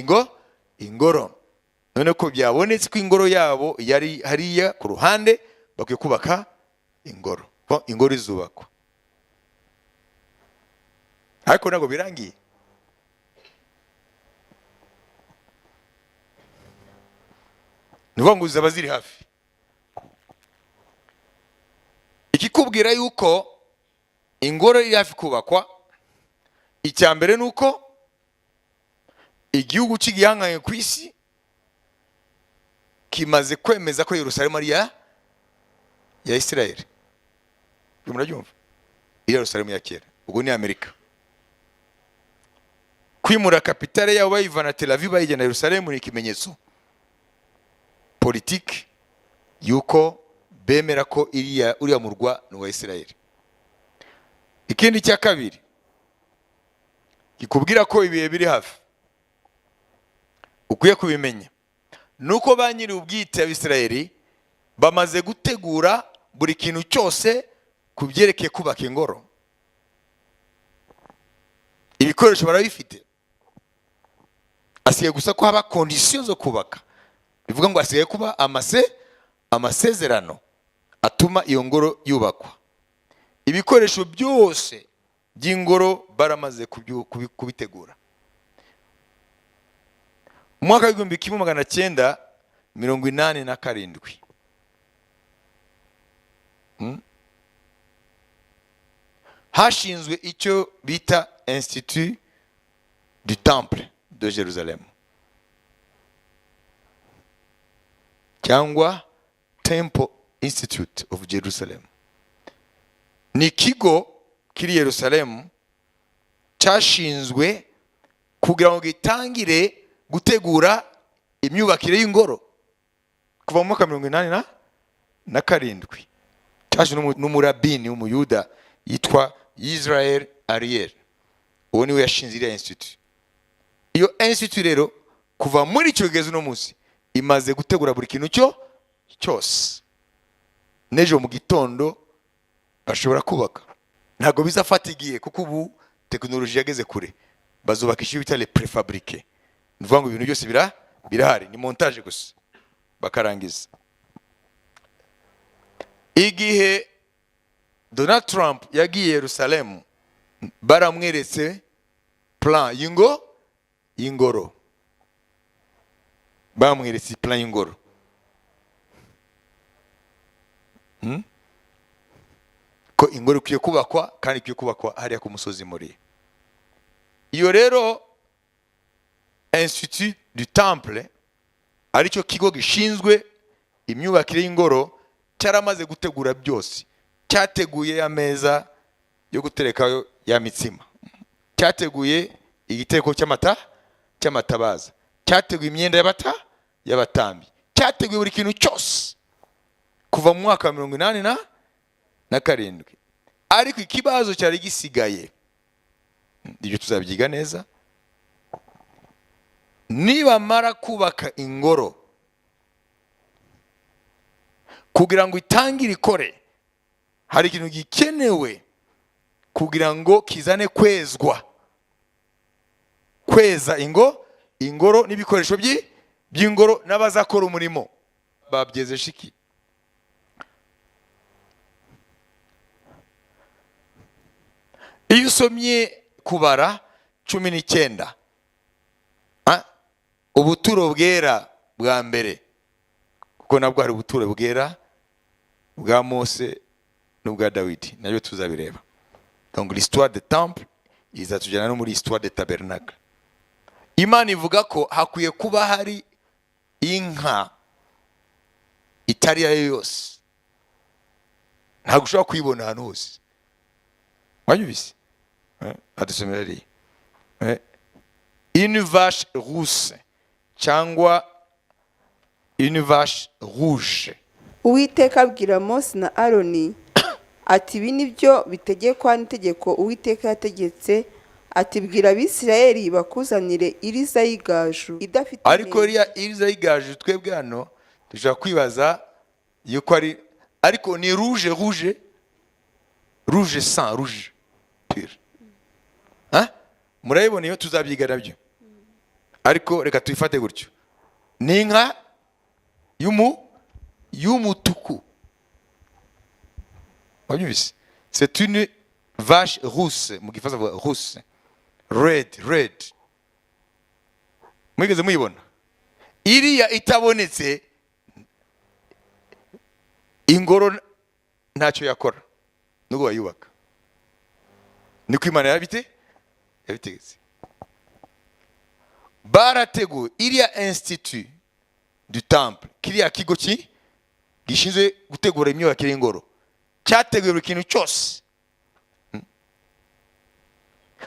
ingoro. None ko byabonetse ko ingoro yabo yari hariya ku ruhande, bakwiye kubaka ingoro izubakwa. ariko ntabwo birangiye. Ni ukuvuga ngo zaba ziri hafi. Ikikubwira yuko ingoro iri hafi kubakwa, icya mbere ni uko igihugu cy'igihanganye ku isi kimaze kwemeza ko Yerusalemu ari ya Isirayeli. Murabyumva? Yerusalemu ya kera, ubwo ni Amerika. Kwimura kapitale yabo bayivana Tel Aviv bayijyana Yerusalemu ni ikimenyetso politiki yuko bemera ko uriya murwa ni uwa Isirayeli. Ikindi cya kabiri kikubwira ko ibihe biri hafi, ukwiye kubimenya, nuko ba nyiri ubwite Abisirayeli bamaze gutegura buri kintu cyose ku byerekeye kubaka ingoro. Ibikoresho barabifite, asigaye gusa ko haba kondisiyo zo kubaka. Bivuga ngo asigaye kuba amasezerano atuma iyo ngoro yubakwa. Ibikoresho byose by'ingoro baramaze kubitegura. Mu mwaka w'igihumbi kimwe magana cyenda mirongo inani na karindwi hashinzwe icyo bita Institut du Temple de Jérusalem cyangwa Temple Institute of Jerusalem. Ni ikigo kiri Yerusalemu cyashinzwe kugira ngo gitangire gutegura imyubakire y'ingoro kuva mu mwaka mirongo inani na karindwi. Cyashinzwe n'umurabini w'umuyuda yitwa Israel Ariel. Uwo niwe yashinze iriya institute. Iyo institute rero kuva muri icyo gihe no munsi imaze gutegura buri kintu cyose. Nejo mu gitondo bashobora kubaka. Ntabwo bizafata igihe kuko ubu tekinoloji yageze kure. Bazubakisha ibita les préfabriqués. Nuvuga ngo ibintu byose birahari, ni montage gusa bakarangiza. Igihe Donald Trump yagiye Yerusalemu baramweretse plan y'ingoro. Bamweretse plan y'ingoro. Ko ingoro ikwiye kubakwa kandi ikwiye kubakwa hariya ku musozi muri. Iyo rero Institut du Temple aricyo kigo gishinzwe imyubakire y'ingoro cyaramaze gutegura byose. Cyateguye ameza yo guterekayo ya mitsima, cyateguye igiteko cy'amatabaza, cyateguye imyenda y'abatambi, cyateguye buri kintu cyose kuva mu mwaka wa mirongo inani na karindwi. Ariko ikibazo cyari gisigaye, ibyo tuzabyiga neza, niba mara kubaka ingoro kugira ngo itangire ikore, hari ikintu gikenewe kugira ngo kizane kweza ingoro n'ibikoresho by'ingoro n'abazakora umurimo babyeze shiki. Iyo usomye kubara 19 ubuturo bwera bwa mbere, kuko nabwo hari ubuturo bwera bwa Mose n'ubwa Dawidi, nabyo tuzabireba. Donc l'histoire des temples izatujyana no muri histoire des tabernacles. Imana ivuga ko hakwiye kuba hari inka itari yayo yose, ntabwo ushobora kuyibona ahantu hose. Wanyubise adusomera ari une vache rousse cyangwa une vache rouge. Uwiteka abwira Mose na Aroni ati ibi nibyo bitegekwa n'itegeko Uwiteka yategetse, ati bwira Abisirayeli bakuzanire iriza y'igaju idafite. Ariko iriza y'igaju twebwe hano dushaka kwibaza yuko ari, ariko ni rouge sang, rouge pur. Murayibona iyo tuzabyiga nabyo. Ariko reka tuyifate gutyo, ni inka y'umutuku. C'est une vache rousse, mu gifaransa rousse. red mwigeze muyibona? iriya itabonetse ingoro ntacyo yakora nubwo bayubaka. niko Imana yabitegetse. barateguye iriya institut du temple, kiriya kigo gishinzwe gutegura imyubakire y'ingoro, cyateguye buri kintu cyose.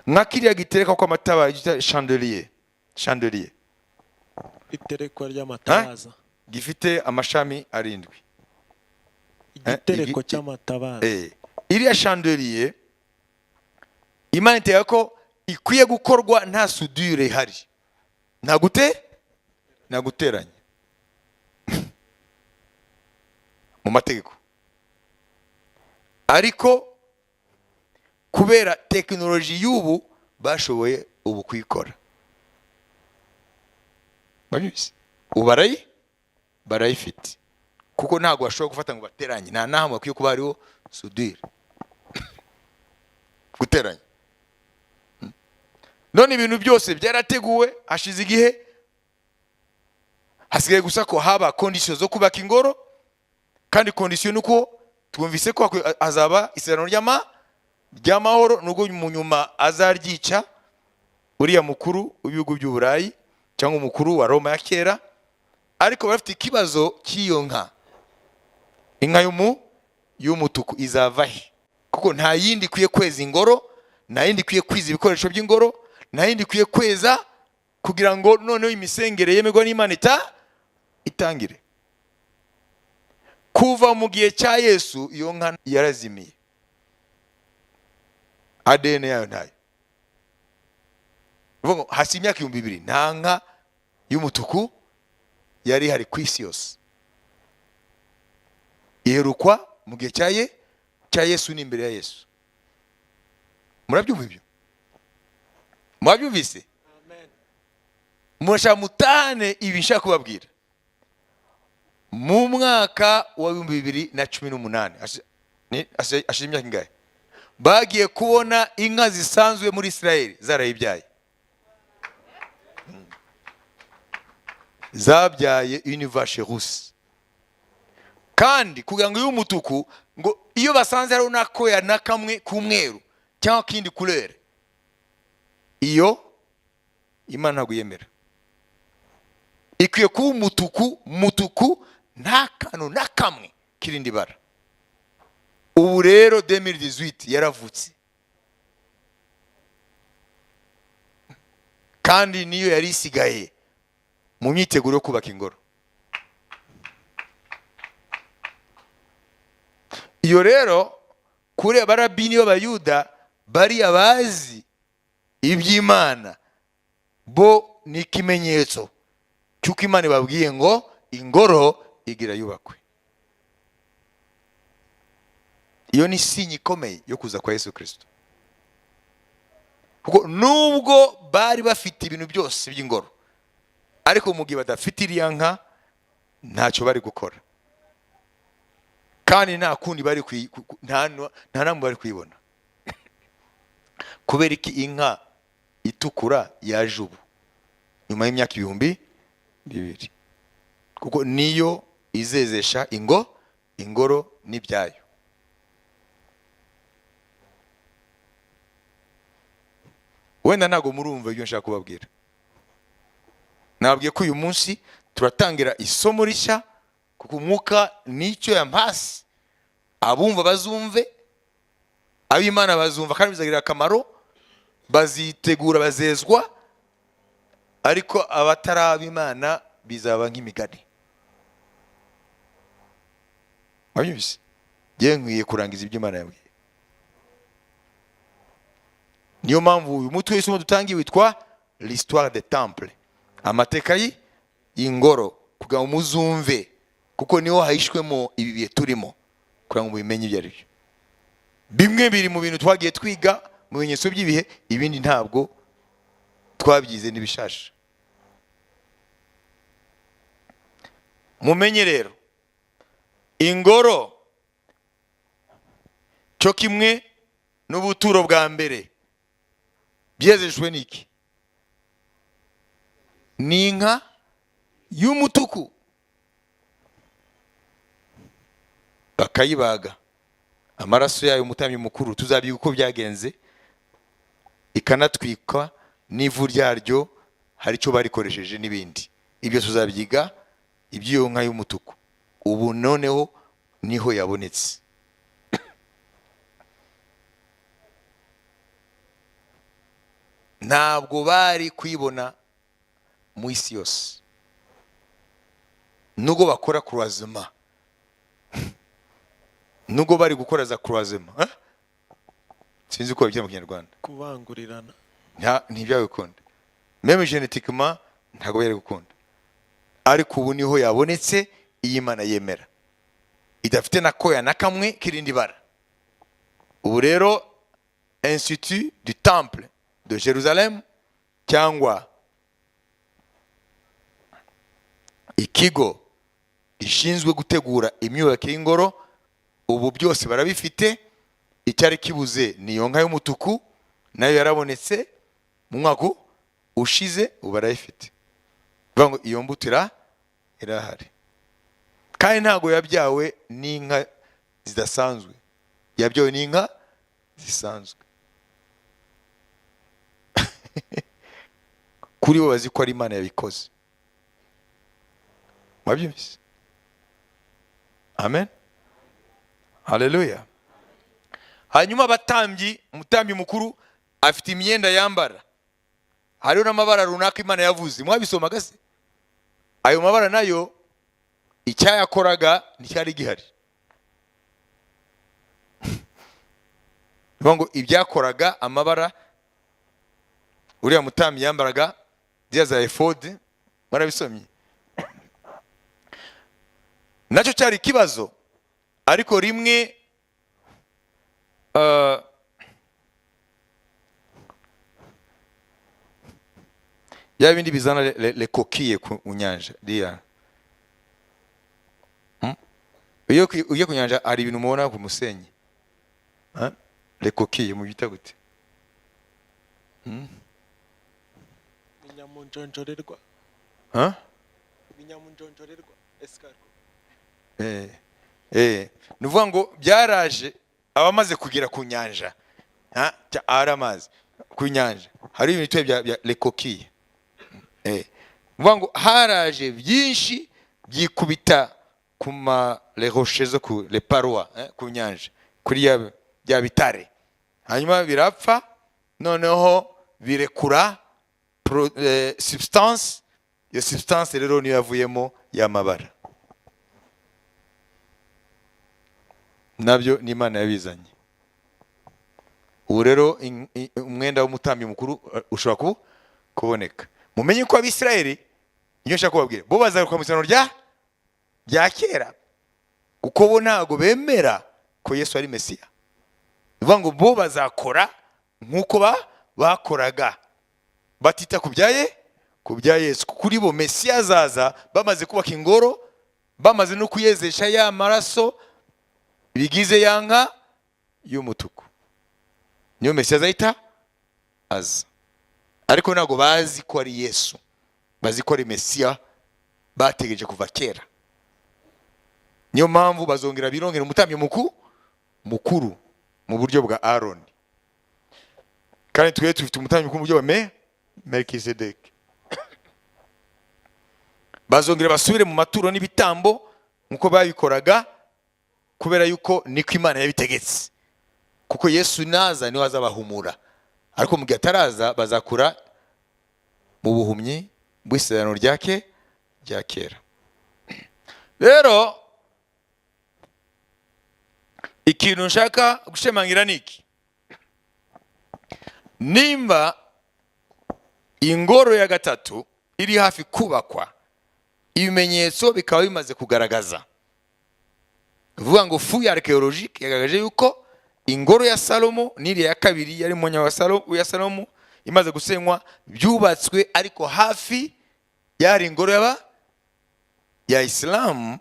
nka kiriya gitereka kwa mataba gita chandelier iterekwa ry'amatabaza, gifite amashami 7. igitereko cy'amatabaza. iriya chandelier Imana iteka ko ikwiye gukorwa nta sudure ihari, nta guteranya mu mategeko. ariko kubera tekinoloji y'ubu bashoboye ubu kuyikora. ubu barayifite kuko ntabwo bashobora gufata ngo bateranye. nta nahamwe bakwiye kuba hariho sudure guteranya. none ibintu byose byarateguwe, hashize igihe, hasigaye gusa ko haba kondisiyo zo kubaka ingoro. kandi kondisiyo nuko twumvise ko hazaba isezerano ry'amahoro, nubwo mu nyuma azaryica uriya mukuru w'ibihugu by'Uburayi cyangwa umukuru wa Roma ya kera. ariko bafite ikibazo cy'iyo inka y'umutuku izava he? kuko nta yindi ikwiye kweza ingoro, nta yindi ikwiye kwiza ibikoresho by'ingoro, nta yindi ikwiye kweza kugira ngo noneho imisengere yemerwa n'Imana itangire. kuva mu gihe cya Yesu iyo nka yarazimiye, ADN yayo ntayo. hasi imyaka 2000 nta nka y'umutuku yari hari ku isi yose. iherukwa mu gihe cya Yesu n'imbere ya Yesu. murabyumva ibyo? mwabyumvise? murashaka mutane ibi nshaka kubabwira. mu mwaka wa 2018 ashize imyaka ingahe, bagiye kubona inka zisanzwe muri Israel zarayibyaye. zabyaye une vache rousse. kandi kugira ngo y'umutuku, ngo iyo basanze hari nakoya nakamwe kumweru cyangwa kindi couleur, iyo Imana ntabwo yemera. ikwiye kuba umutuku nta kantu na kamwe kirindi bara. ubu rero 2018 yaravutse, kandi niyo yari isigaye mu myiteguro yo kubaka ingoro. iyo rero kuri abarabini b'Abayuda bari abazi iby'Imana, bo ni ikimenyetso cy'uko Imana ibabwiye ngo ingoro igira yubakwe. iyo ni sinyi ikomeye yo kuza kwa Yesu Kristo. kuko nubwo bari bafite ibintu byose by'ingoro, ariko mu gihe badafite iriya nka ntacyo bari gukora. kandi nta kundi bari nta namwe bari kuyibona. kubera iki inka itukura yaje ubu nyuma y'imyaka 2000? kuko niyo izezesha ingoro n'ibyayo. wenda ntago murumva ibyo nshaka kubabwira. nababwiye ko uyu munsi turatangira isomo rishya, kuko umwuka nicyo yampasi. abumva bazumve, ab'Imana bazumva kandi bizagira akamaro, bazitegura bazezwa. ariko abatari ab'Imana bizaba nk'imigani. wabyumvise? ngiye nkwiye kurangiza ibyo Imana yabwiye. niyo mpamvu uyu mutwe w'isomo dutangiye witwa l'histoire des temples, amateka y'ingoro, kugira ngo muzumve, kuko niho hahishwemo ibi bihe turimo, kugira ngo mubimenye ibyo ari byo. bimwe biri mu bintu twagiye twiga mu bimenyetso by'ibihe, ibindi ntabwo twabyize n'ibishasha. mumenye rero ingoro cyo kimwe n'ubuturo bwa mbere byezejwe n'iki? N'inka y'umutuku, bakayibaga, amaraso yayo umutambyi mukuru tuzabyiga uko byagenze, ikanatwikwa n'ivu ryaryo hari icyo barikoresheje n'ibindi. Ibyo tuzabyiga iby'iyo nka y'umutuku. Ubu noneho niho yabonetse. Ntabwo bari kwibona mu isi yose nubwo bakora croisement, nubwo bari gukora za croisement, sinzi uko babyita mu Kinyarwanda, kubangurirana, ntibyawe gukunda, même génétiquement ntabwo bari gukunda. Ariko ubu niho yabonetse iyi Imana yemera, idafite na koya na kamwe kirindi bara. Ubu rero Institut du Temple de Jérusalem cyangwa ikigo gishinzwe gutegura imyubakire y'ingoro, ubu byose barabifite. Icyari kibuze ni iyo nka y'umutuku, nayo yarabonetse mu mwaka ushize, ubu barayifite. Bivuga ngo iyo mbuto irahari, kandi ntabwo yabyawe n'inka zidasanzwe, yabyawe n'inka zisanzwe. Kuri bo bazi ko ari Imana yabikoze. Mwabyumvise? Amen, haleluya. Hanyuma abatambyi, umutambyi mukuru afite imyenda yambara, hariho n'amabara runaka Imana yavuze. Mwabisomaga se? Ayo mabara nayo icyayakoraga nticyari gihari. Bivuga ngo ibyakoraga amabara uriya mutambyi yambaraga ziriya za efodi, barabisomye, nacyo cyari ikibazo. Ariko rimwe ya bindi bizana le coquille ku nyanja dia, iyo ugiye ku nyanja hari ibintu mubona ku musenyi, le coquille mu bita gute? ibinyamunjonjorerwa, ibinyamunjonjorerwa, escargot. Nuvuga ngo byaraje abamaze kugera ku nyanja, ari amazi ku nyanja, hari ibintu bya le coquille. Nuvuga ngo haraje byinshi byikubita ku ma les rochers zo ku les parois, ku nyanja, kuri ya bitare, hanyuma birapfa, noneho birekura substance. Iyo substance rero niyo yavuyemo y'amabara, nabyo ni Imana yabizanye. Ubu rero umwenda w'umutambyi mukuru ushobora kuboneka. Mumenye ko Abisirayeli, iyo nshaka kubabwira, bo bazaruka mu isano rya kera, kuko bo ntabwo bemera ko Yesu ari Mesiya. Bivuga ngo bo bazakora nk'uko bakoraga, batita ku bya Yesu. Kuri bo Mesiya azaza bamaze kubaka ingoro, bamaze no kuyezesha ya maraso bigize ya nka y'umutuku, niyo Mesiya azahita aza. Ariko ntabwo bazi ko ari Yesu, bazi ko ari Mesiya bategereje kuva kera. Niyo mpamvu bazongera birongera umutambyi mukuru mu buryo bwa Aroni, kandi twe tufite umutambyi mukuru mu buryo bwa Melkisedeki. Bazongera basubire mu maturo n'ibitambo nkuko babikoraga, kubera yuko niko Imana yabitegetse. Kuko Yesu naza niwe azabahumura, ariko mu gihe ataraza bazakura mu buhumyi bw'isezerano rya kera. Rero ikintu nshaka gushemangira niki, nimba ingoro ya gatatu iri hafi kubakwa, ibimenyetso bikaba bimaze kugaragaza. Vuga ngo fouille archéologique yagaragaje yuko ingoro ya Salomo n'iri ya kabiri yari mu nya ya Salomo imaze gusenywa, byubatswe ariko hafi yari ingoro ya Islam,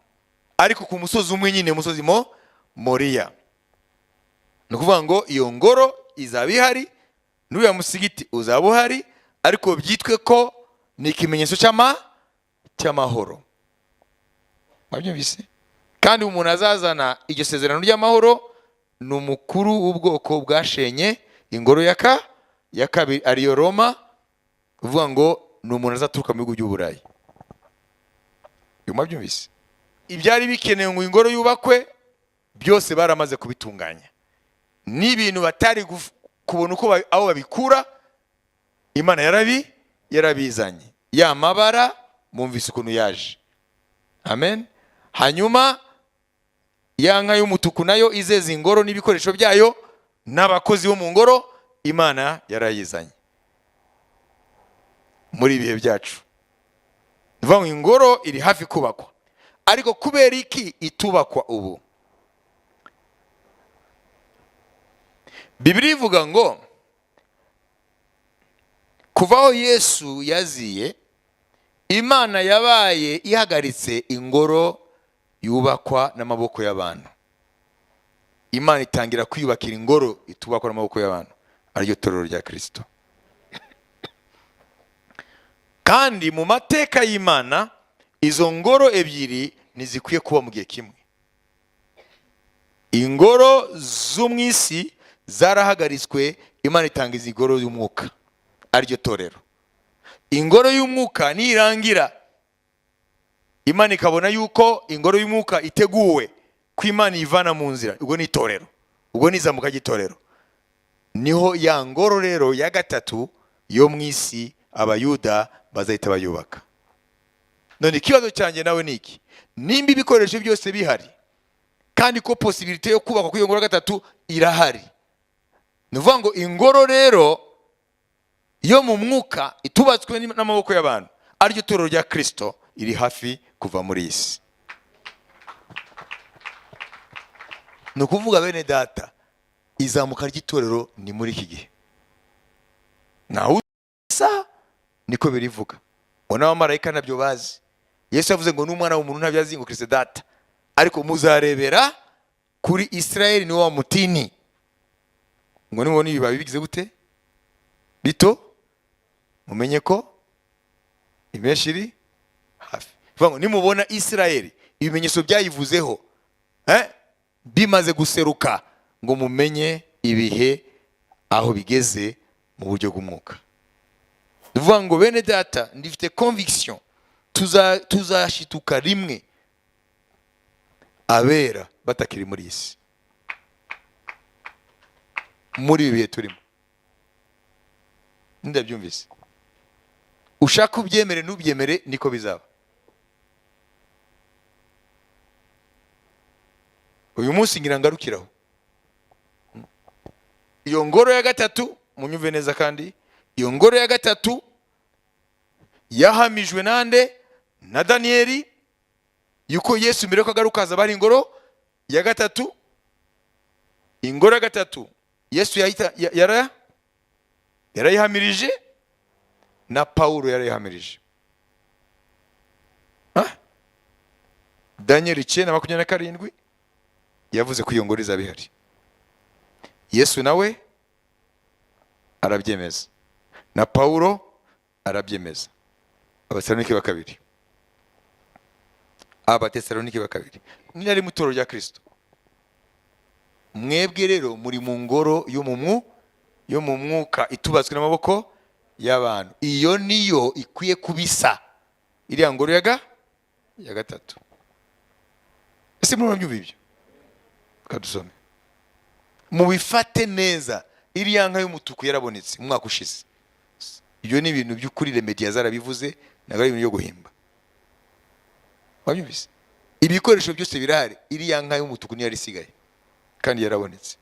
ariko ku musozi umwe nyine, umusozi Moriya. Nukuvuga ngo iyo ngoro izaba ihari, n'uriya musigiti uzaba uhari, ariko byitwe ko ni ikimenyetso cy'amahoro. Mwabyumvise? Kandi umuntu azazana iryo sezerano ry'amahoro ni umukuru w'ubwoko bwashenye ingoro ya kabiri ariyo Roma, uvuga ngo ni umuntu azaturuka mu bihugu by'Uburayi. Mwabyumvise? Ibyari bikenewe ngo ingoro yubakwe byose baramaze kubitunganya. N'ibintu batari kubona uko aho babikura, Imana yarabizanye. Ya mabara mumvise ukuntu yaje. Amen. Hanyuma ya nka y'umutuku nayo izeza ingoro n'ibikoresho byayo n'abakozi bo mu ngoro, Imana yarayizanye muri ibihe byacu. Bivuga ngo ingoro iri hafi kubakwa. Ariko kubera iki itubakwa ubu? Bibiliya ivuga ngo kuvaho Yesu yaziye, Imana yabaye ihagaritse ingoro yubakwa n'amaboko y'abantu. Imana itangira kwiyubakira ingoro itubakwa n'amaboko y'abantu, ariyo torero rya Kristo. Kandi mu mateka y'Imana izo ngoro ebyiri ntizikwiye kuba mu gihe kimwe. Ingoro zo mu isi zarahagaritswe, Imana itanga izi ngoro y'umwuka, ariyo torero. Ingoro y'umwuka nirangira, Imana ikabona yuko ingoro y'umwuka iteguwe ko Imana ivana mu nzira, ubwo ni itorero, ubwo ni izamuka ry'itorero. Niho ya ngoro rero ya gatatu yo mu isi abayuda bazahita bayubaka. None ikibazo cyanjye nawe ni iki? Nimba ibikoresho byose bihari kandi ko possibility yo kubaka kuri iyo ngoro gatatu irahari, nuvuga ngo ingoro rero yo mu mwuka itubatswe n'amaboko y'abantu, aryo torero rya Kristo, iri hafi kuva muri isi. No kuvuga bene data, izamuka ry'itorero ni muri iki gihe. Naho usa niko birivuga. Ona abamarayika nabyo bazi. Yesu yavuze ngo n'umwana w'umuntu ntabyo azi ngo Kristo data, ariko muzarebera kuri Israeli ni wa mutini. Ngo nibona ibibabi bigize gute bito, mumenye ko imeshi iri hafi. Vuga ngo nimubona Israeli ibimenyetso byayivuzeho bimaze guseruka, ngo mumenye ibihe aho bigeze mu buryo bw'umwuka. Vuga ngo bene data, ndifite conviction tuzashituka rimwe abera batakiri muri isi, muri ibi bihe turimo. Ndabyumvise. Ushaka ubyemere n'ubyemere niko bizaba. Uyu munsi ngira ngarukiraho. Iyo ngoro ya gatatu, munyumve neza kandi, iyo ngoro ya gatatu yahamijwe nande? Na Danieli, yuko Yesu mbere ko agaruka azaba ari ingoro ya gatatu. Ingoro ya gatatu Yesu yarayihamirije, na Paulo yarayihamirije. Danieli 9:27 yavuze ko iyo ngoro izaba ihari. Yesu nawe arabyemeza, na Paulo arabyemeza. Abatesalonike ba kabiri, Abatesalonike ba kabiri. Ni ari mu torero rya Kristo. Mwebwe rero muri mu ngoro yo mu mwuka itubatswe n'amaboko y'abantu. Iyo niyo ikwiye kubisa iriya ngoro ya gatatu. Ese murabyumva ibyo? Kadusome. Mubifate neza, iriya nka y'umutuku yarabonetse mu mwaka ushize. Ibyo ni ibintu by'ukuri Remediya zarabivuze, nago ari ibintu byo guhimba. Wabyumvise? Ibikoresho byose birahari, iriya nka y'umutuku niyo yarisigaye kandi yarabonetse.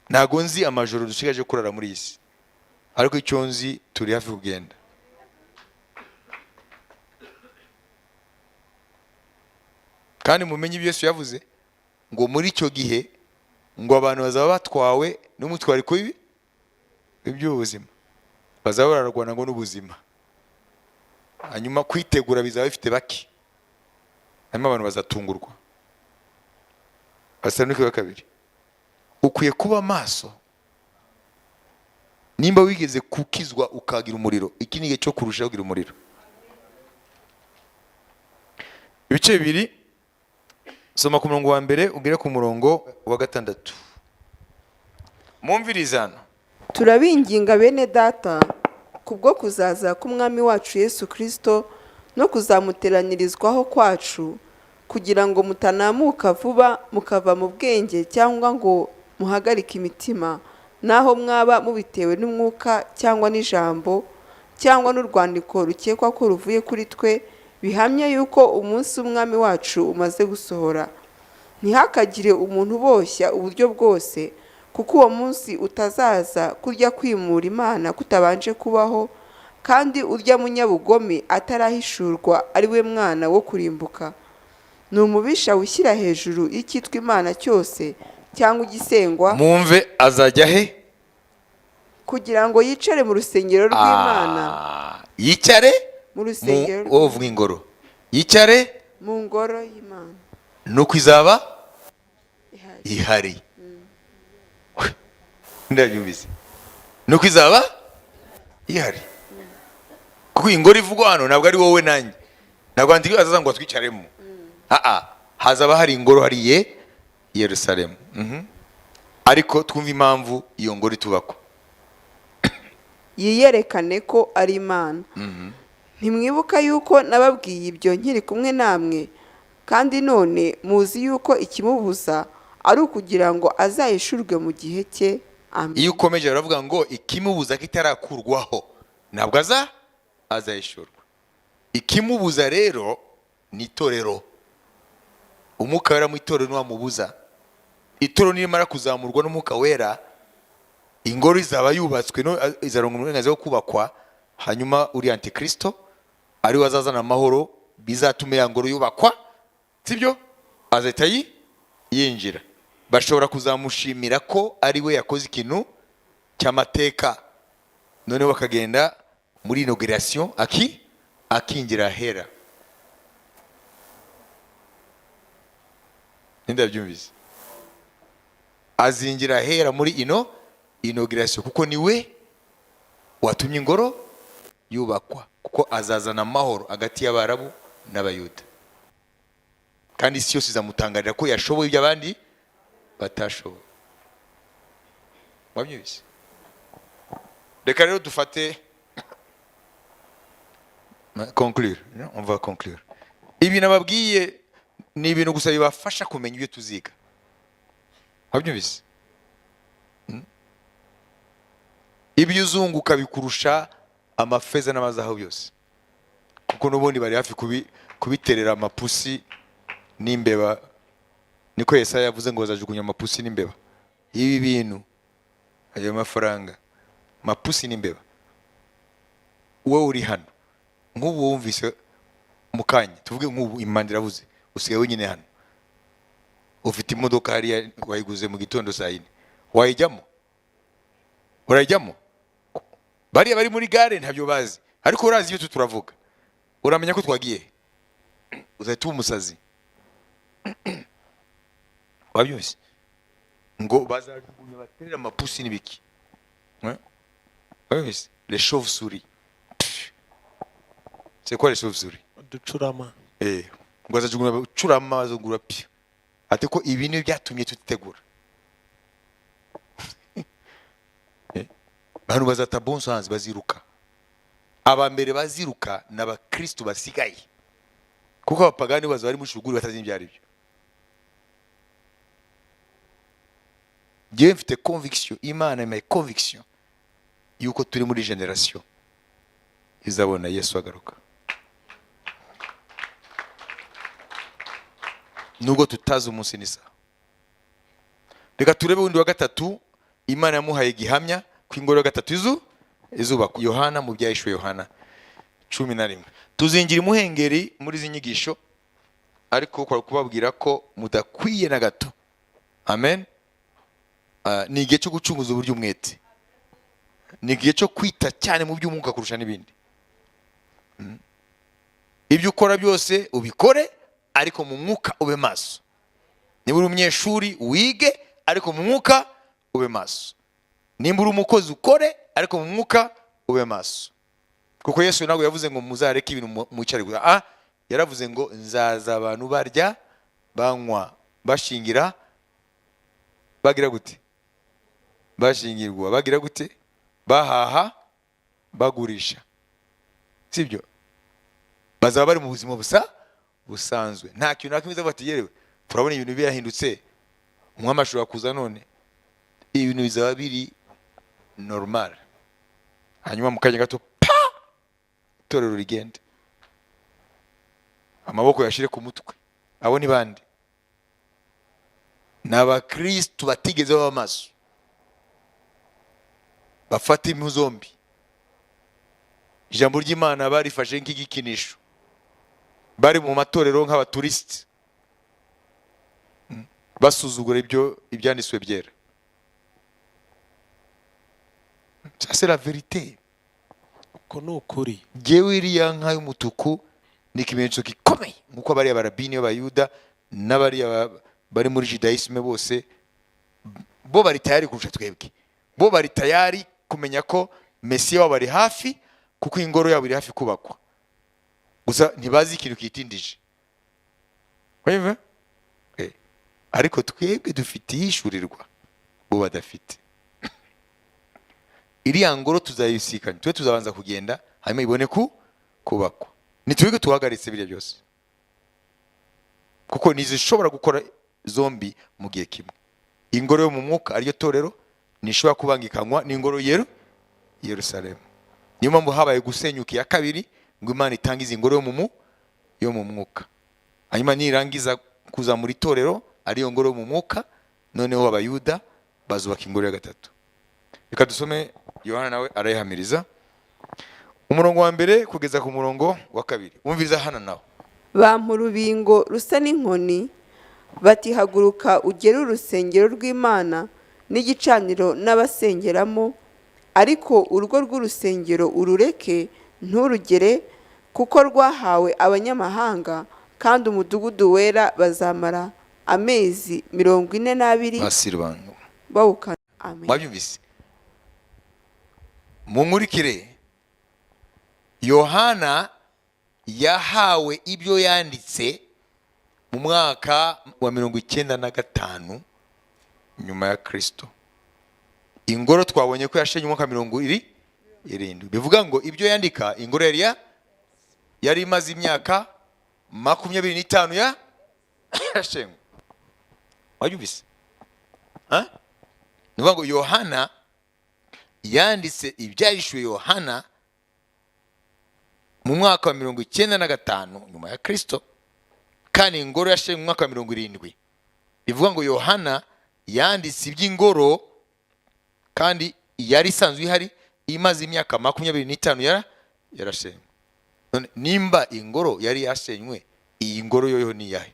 Ntago nzi amajoro dushigaje kurara muri isi, ariko icyo nzi turi hafi kugenda. Kandi mumenye ibyo Yesu yavuze ngo muri icyo gihe ngo abantu bazaba batwawe n'umutwariko w'iby'ubuzima, bazaba bararwana ngo n'ubuzima, hanyuma kwitegura bizaba bifite bake, hanyuma abantu bazatungurwa. Abatesalonike ba kabiri. Ukwiye kuba maso nimba wigeze kukizwa ukagira umuriro, iki ni igihe cyo kurushaho kugira umuriro. Ibice bibiri, soma ku murongo wa mbere ugere ku murongo wa 6. Mumvirizana. turabinginga bene data kubwo kuzaza k'umwami wacu Yesu Kristo no kuzamuteranirizwaho kwacu, kugira ngo mutanamuka vuba mukava mu bwenge, cyangwa ngo muhagarike imitima, naho mwaba mubitewe n'umwuka cyangwa n'ijambo cyangwa n'urwandiko rukekwa ko ruvuye kuri twe, bihamya yuko umunsi w'umwami wacu umaze gusohora. Ntihakagire umuntu uboshya uburyo bwose, kuko uwo munsi utazaza kurya kwimura Imana kutabanje kubaho, kandi urya munyabugome atarahishurwa ari we mwana wo kurimbuka. Ni umubisha wishyira hejuru y'icyitwa Imana cyose cyangwa igisengwa, Mumve azajya he? kugira ngo yicare mu rusengero rw'Imana. Yicare Mu rusengero uvuga ingoro. Yicare mu ngoro y'Imana nuko izaba ihari. ihari. Ndabyumvise. Nuko izaba ihari. Kuko ingoro ivugwa hano ntabwo ari wowe nanjye. Ntabwo andiki azaza ngo twicaremo. Hazaba hari ingoro hariye Yerusalemu. Ariko twumva impamvu iyo ngoro itubakwa. Yiyerekane ko ari Imana. Ntimwibuka yuko nababwiye ibyo nkiri kumwe namwe, kandi none muzi yuko ikimubuza ari ukugira ngo azahishurwe mu gihe cye. Amen. Iyo ukomeje baravuga ngo ikimubuza kitarakurwaho ntabwo azahishurwa. Ikimubuza rero ni itorero. Umwuka wera mu itorero ntiwamubuza. Itorero nirimara kuzamurwa n'umwuka wera, ingoro izaba yubatswe, izaronka uburenganzira bwo kubakwa, hanyuma uri antikristo ariwe azazana amahoro, bizatume ya ngoro yubakwa, sibyo? Azahita yinjira. Bashobora kuzamushimira ko ari we yakoze ikintu cy'amateka, noneho bakagenda muri inauguration akinjira ahera. Ndabyumvise. Azinjira ahera muri inauguration, kuko niwe watumye ingoro yubakwa, kuko azazana amahoro hagati y'Abarabu n'Abayuda, kandi isi yose izamutangarira ko yashoboye ibyo abandi batashoboye. Mwabyumvise? Reka rero dufate conclure. On va conclure. Ibi nababwiye ni ibintu gusa bibafasha kumenya ibyo tuziga. Mwabyumvise? Ibyo uzunguka bikurusha amafeza n'amazahabu yose, kuko n'ubundi bari hafi kubiterera amapusi n'imbeba. Niko Yesaya yavuze ngo bazajugunya amapusi n'imbeba. Ibi bintu ayo mafaranga, mapusi n'imbeba, wowe uri hano nk'ubu wumvise mukanya, tuvuge nk'ubu Imana iravuze, usigaye wenyine hano, ufite imodoka hariya wayiguze mu gitondo saa 4, wayijyamo? Urajyamo? Bariya bari muri gare ntabyo bazi, ariko urazi ibyo turavuga, uramenya ko twagiye, uzahita uba umusazi. Wabyumvise? Ngo bazajugunya baterera amapusi n'ibiki. Wabyumvise? Les chauves-souris. C'est quoi les chauves-souris? Uducurama. Ngo bazajugunya ucurama bazungura pyo. Ate ko ibi ni byatumye tutitegura. Bantu bazata bon sens baziruka. Abambere baziruka n'abakristo basigaye, kuko abapagani bazo bari mushuguri batazi ibyo ari byo. Dieu mfite conviction, Imana ime conviction yuko turi muri generation izabona Yesu agaruka. Nubwo tutazi umunsi nisa. Reka turebe undi wa gatatu Imana yamuhaye gihamya kw'ingoro ya gatatu izubakwa. Yohana mu byahishwe Yohana 11. Tuzingira imuhengeri muri zinyigisho, ariko kwa kubabwira ko mudakwiye na gato. Amen. Ni igihe cyo gucunguza uburyo umwete, ni igihe cyo kwita cyane mu by'umwuka kurusha n'ibindi. Ibyo ukora byose ubikore, ariko mu mwuka ube maso. Niba uri umunyeshuri wige, ariko mu mwuka ube maso. Nimba uri umukozi ukore, ariko mu mwuka ube maso. Kuko Yesu ntabwo yavuze ngo muzareke ibintu mwicare gusa. Yaravuze ngo nzaza abantu barya banywa bashingira bagira gute, bashingirwa bagira gute, bahaha bagurisha, sibyo? Bazaba bari mu buzima busanzwe, nta kintu nakimiza bati yerewe turabona ibintu birahindutse, umwami ashobora kuza none, ibintu bizaba biri normal. Hanyuma mu kanya gato itorero rigende, amaboko yashire ku mutwe. Abo ni bande? N'abakristo batigeze baba maso, bafata impu zombi. Ijambo ry'Imana barifashe nk'igikinisho, bari mu matorero nk'abaturisiti, basuzugura ibyanditswe byera. Ça c'est la vérité. Uko ni ukuri. Jewe iriya nka y'umutuku ni ikimenyetso gikomeye, nk'uko bariya barabini b'abayuda n'abariya bari muri judaisme bose bo bari tayari kurusha twebwe. Bo bari tayari kumenya ko Mesiya wabo ari hafi, kuko ingoro yabo iri hafi kubakwa. Gusa ntibazi ikintu kitindije. Wumva? Ariko twebwe dufite yishurirwa, bo badafite. Iriya ngoro tuzayisikanya, twe tuzabanza kugenda hanyuma ibone kubakwa. Nitwebwe tuhagaritse biriya byose, kuko nizishobora gukora zombi mu gihe kimwe. Ingoro yo mu mwuka ariyo torero nishobora kubangikanywa n'ingoro Yerusalemu. Niyo mpamvu habaye gusenyuka ya kabiri, ngo Imana itangize ingoro yo mu mwuka. Hanyuma nirangiza kuza muri torero ariyo ngoro yo mu mwuka, noneho abayuda bazubaka ingoro ya gatatu. Reka dusome Yohana nawe arayihamiriza, umurongo wa mbere kugeza ku murongo wa kabiri. Umviriza hano nawe. bampa urubingo rusa n'inkoni, bati haguruka ugere urusengero rw'Imana n'igicaniro n'abasengeramo, ariko urugo rw'urusengero urureke nturugere, kuko rwahawe abanyamahanga, kandi umudugudu wera bazamara amezi 42 basirbango bawukana. Amen. Mwabyumvise? Munkurikire. Yohana yahawe ibyo yanditse mu mwaka wa 95 nyuma ya Kristo. Ingoro twabonye ko yashenye mu mwaka 70. Bivuga ngo ibyo yandika, ingoro yari imaze imyaka 25 yashenye. Wabyumvise? Nivuga ngo Yohana yanditse ibyahishuwe Yohana mu mwaka wa 95 nyuma ya Kristo, kandi ingoro yashenye mu mwaka wa 70. Bivuga ngo Yohana yanditse iby'ingoro, kandi yari isanzwe ihari imaze imyaka 25 yarashenywe. None nimba ingoro yari yashenywe, iyi ngoro yoyo ni yahe?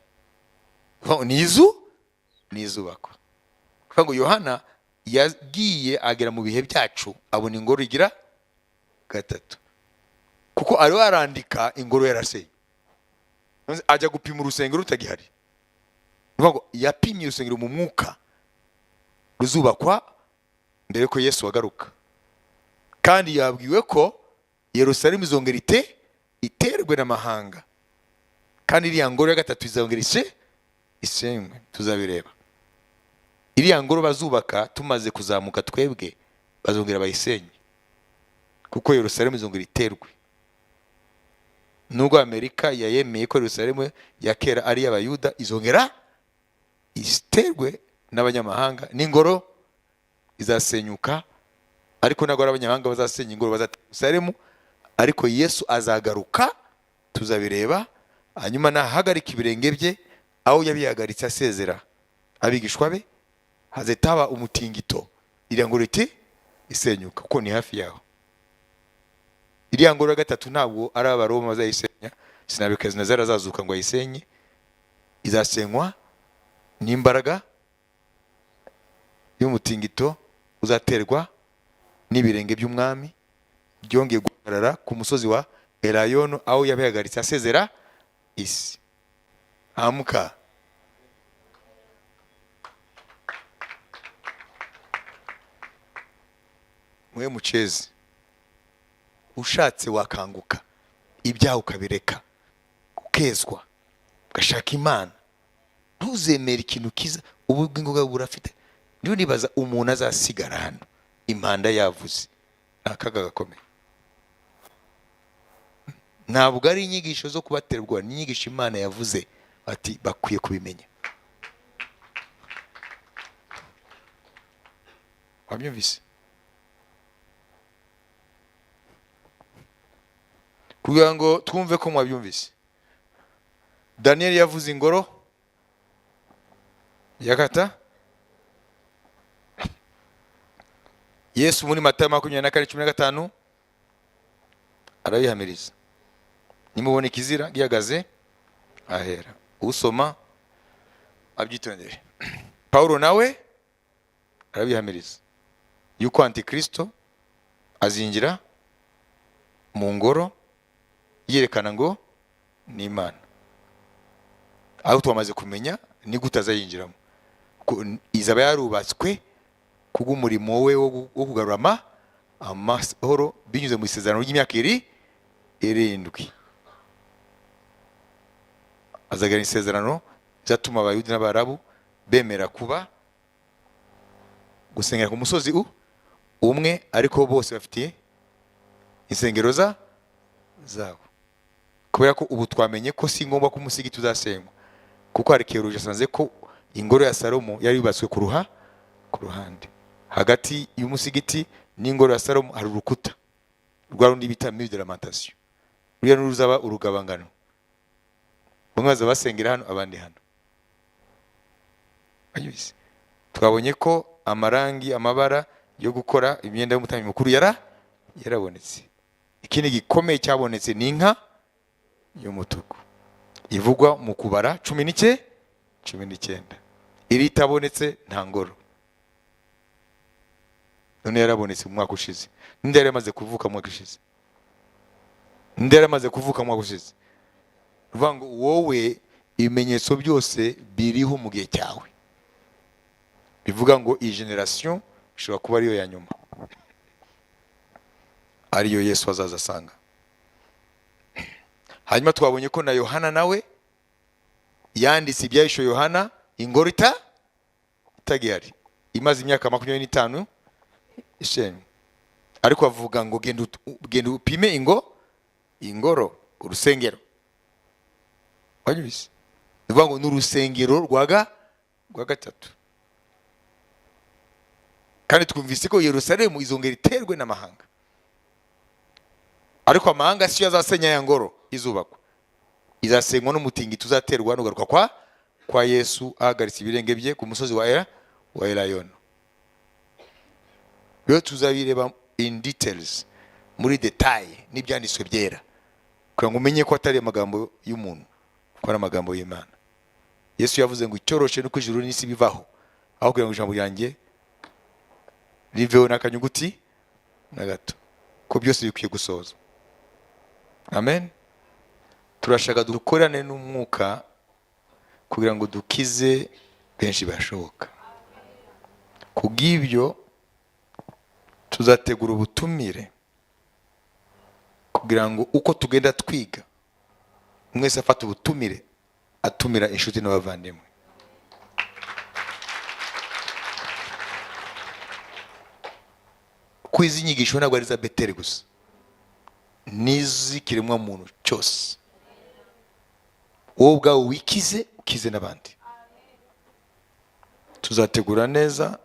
Nizubakwa. Bivuga ngo Yohana yagiye agera mu bihe byacu abona ingoro igira gatatu, kuko ari warandika ingoro yarashenye. Ajya gupima urusengero rutagihari. Bivuga ngo yapimye urusengero mu mwuka ruzubakwa mbere ko Yesu agaruka, kandi yabwiwe ko Yerusalemu izongera iterwe n'amahanga, kandi iriya ngoro ya gatatu izongera isenywe. Tuzabireba. Iriya ngoro bazubaka tumaze kuzamuka twebwe, bazongera bayisenye, kuko Yerusalemu izongera iterwe. Nubwo Amerika yayemeye ko Yerusalemu ya kera ari y'Abayuda, izongera iterwe n'abanyamahanga, n'ingoro izasenyuka. Ariko ntabwo ari abanyamahanga bazasenya ingoro, bazatera Yerusalemu, ariko Yesu azagaruka. Tuzabireba. Hanyuma nahagarika ibirenge bye aho yabihagaritse asezera abigishwa be, hazataba umutingito, iriya ngoro isenyuka, kuko ni hafi yaho. Iriya ngoro ya gatatu ntabwo ari Abaroma bazayisenya, Nebukadinezari azazuka ngo ayisenye. Izasenywa n'imbaraga y'umutingito uzaterwa n'ibirenge by'umwami byongeye guhagarara ku musozi wa Elayono, aho yabihagaritse asezera isi. Amuka. mwe muceze ushatse wakanguka ibyaha ukabireka ukezwa ugashaka Imana, ntuzemere ikintu kiza ubu bw'ingoga burafite. Ndiyo nibaza umuntu azasigara hano impanda yavuze, akaga gakomeye. Ntabwo ari inyigisho zo kubaterwa, ni inyigisho Imana yavuze ati bakwiye kubimenya. Wabyumvise? Kugira ngo twumve ko mwabyumvise, Daniel yavuze ingoro yakata. Yesu muri Matayo 24:15 arayihamiriza, nimubona ikizira gihagaze ahera, usoma abyitondere. Paulo nawe arabihamiriza yuko Antikristo azinjira mu ngoro yerekana ngo ni Imana. Aho twamaze kumenya ni gute azayinjiramo, izaba yarubatswe kubw'umurimo we wo kugarura amahoro binyuze mu isezerano ry'imyaka 7. Azagera isezerano zatuma abayuda n'abarabu bemera kuba gusengera ku musozi umwe, ariko bose bafitiye insengero zabo. Kubera ko ubu twamenye ko si ngombwa ko umusigiti uzasengwa, kuko hari Keruja asanze ko ingoro ya Salomo yari yubatswe ku ruhande. Hagati y'umusigiti n'ingoro ya Salomo hari urukuta rwa rundi bita mur de lamentation. Ruriya ruzaba urugabangano, bamwe baza basengera hano abandi hano. Ayibise twabonye ko amarangi amabara yo gukora imyenda y'umutambyi mukuru yarabonetse. Ikindi gikomeye cyabonetse ni inka y'umutuku ivugwa mu kubara 19. Iri tabonetse nta ngoro, none yarabonetse mu mwaka ushize. Ninde yari amaze kuvuka mu mwaka ushize? Ninde yari amaze kuvuka mu mwaka ushize? Ruvuga ngo wowe ibimenyetso byose biriho mu gihe cyawe. Bivuga ngo iyi generation ishobora kuba ariyo ya nyuma, ariyo Yesu azaza asanga. Hanyuma twabonye ko na Yohana nawe yanditse ibyahisho Yohana ingoro itagihari, imaze imyaka 25 ishemye, ariko avuga ngo genda upime ingoro urusengero. Wanyibise bivuga ngo n'urusengero rwa gatatu. Kandi twumvise ko Yerusalemu izongera iterwe n'amahanga, ariko amahanga siyo azasenya ya ngoro izubakwa, izasenywa n'umutingito uzaterwa n'ugaruka kwa Yesu ahagaritse ibirenge bye ku musozi wa Elayono. Rero tuzabireba in details, muri detail n'ibyanditswe byera, kugira ngo umenye ko atari amagambo y'umuntu, ko ari amagambo y'Imana. Yesu yavuze ngo icyoroshe nuko ijuru n'isi bivaho, aho kugira ngo ijambo ryanjye riveho n'akanyuguti na gato, ko byose bikwiye gusoza. Amen. Turashaka dukorane n'umwuka kugira ngo dukize benshi bashoboka. Kubw'ibyo tuzategura ubutumire kugira ngo uko tugenda twiga mwese afata ubutumire, atumira inshuti n'abavandimwe. Kwiza inyigisho ntabwo ari za Beteli gusa, n'izikiremwa muntu cyose. Wowe ubwawe wikize, ukize n'abandi. Tuzategura neza,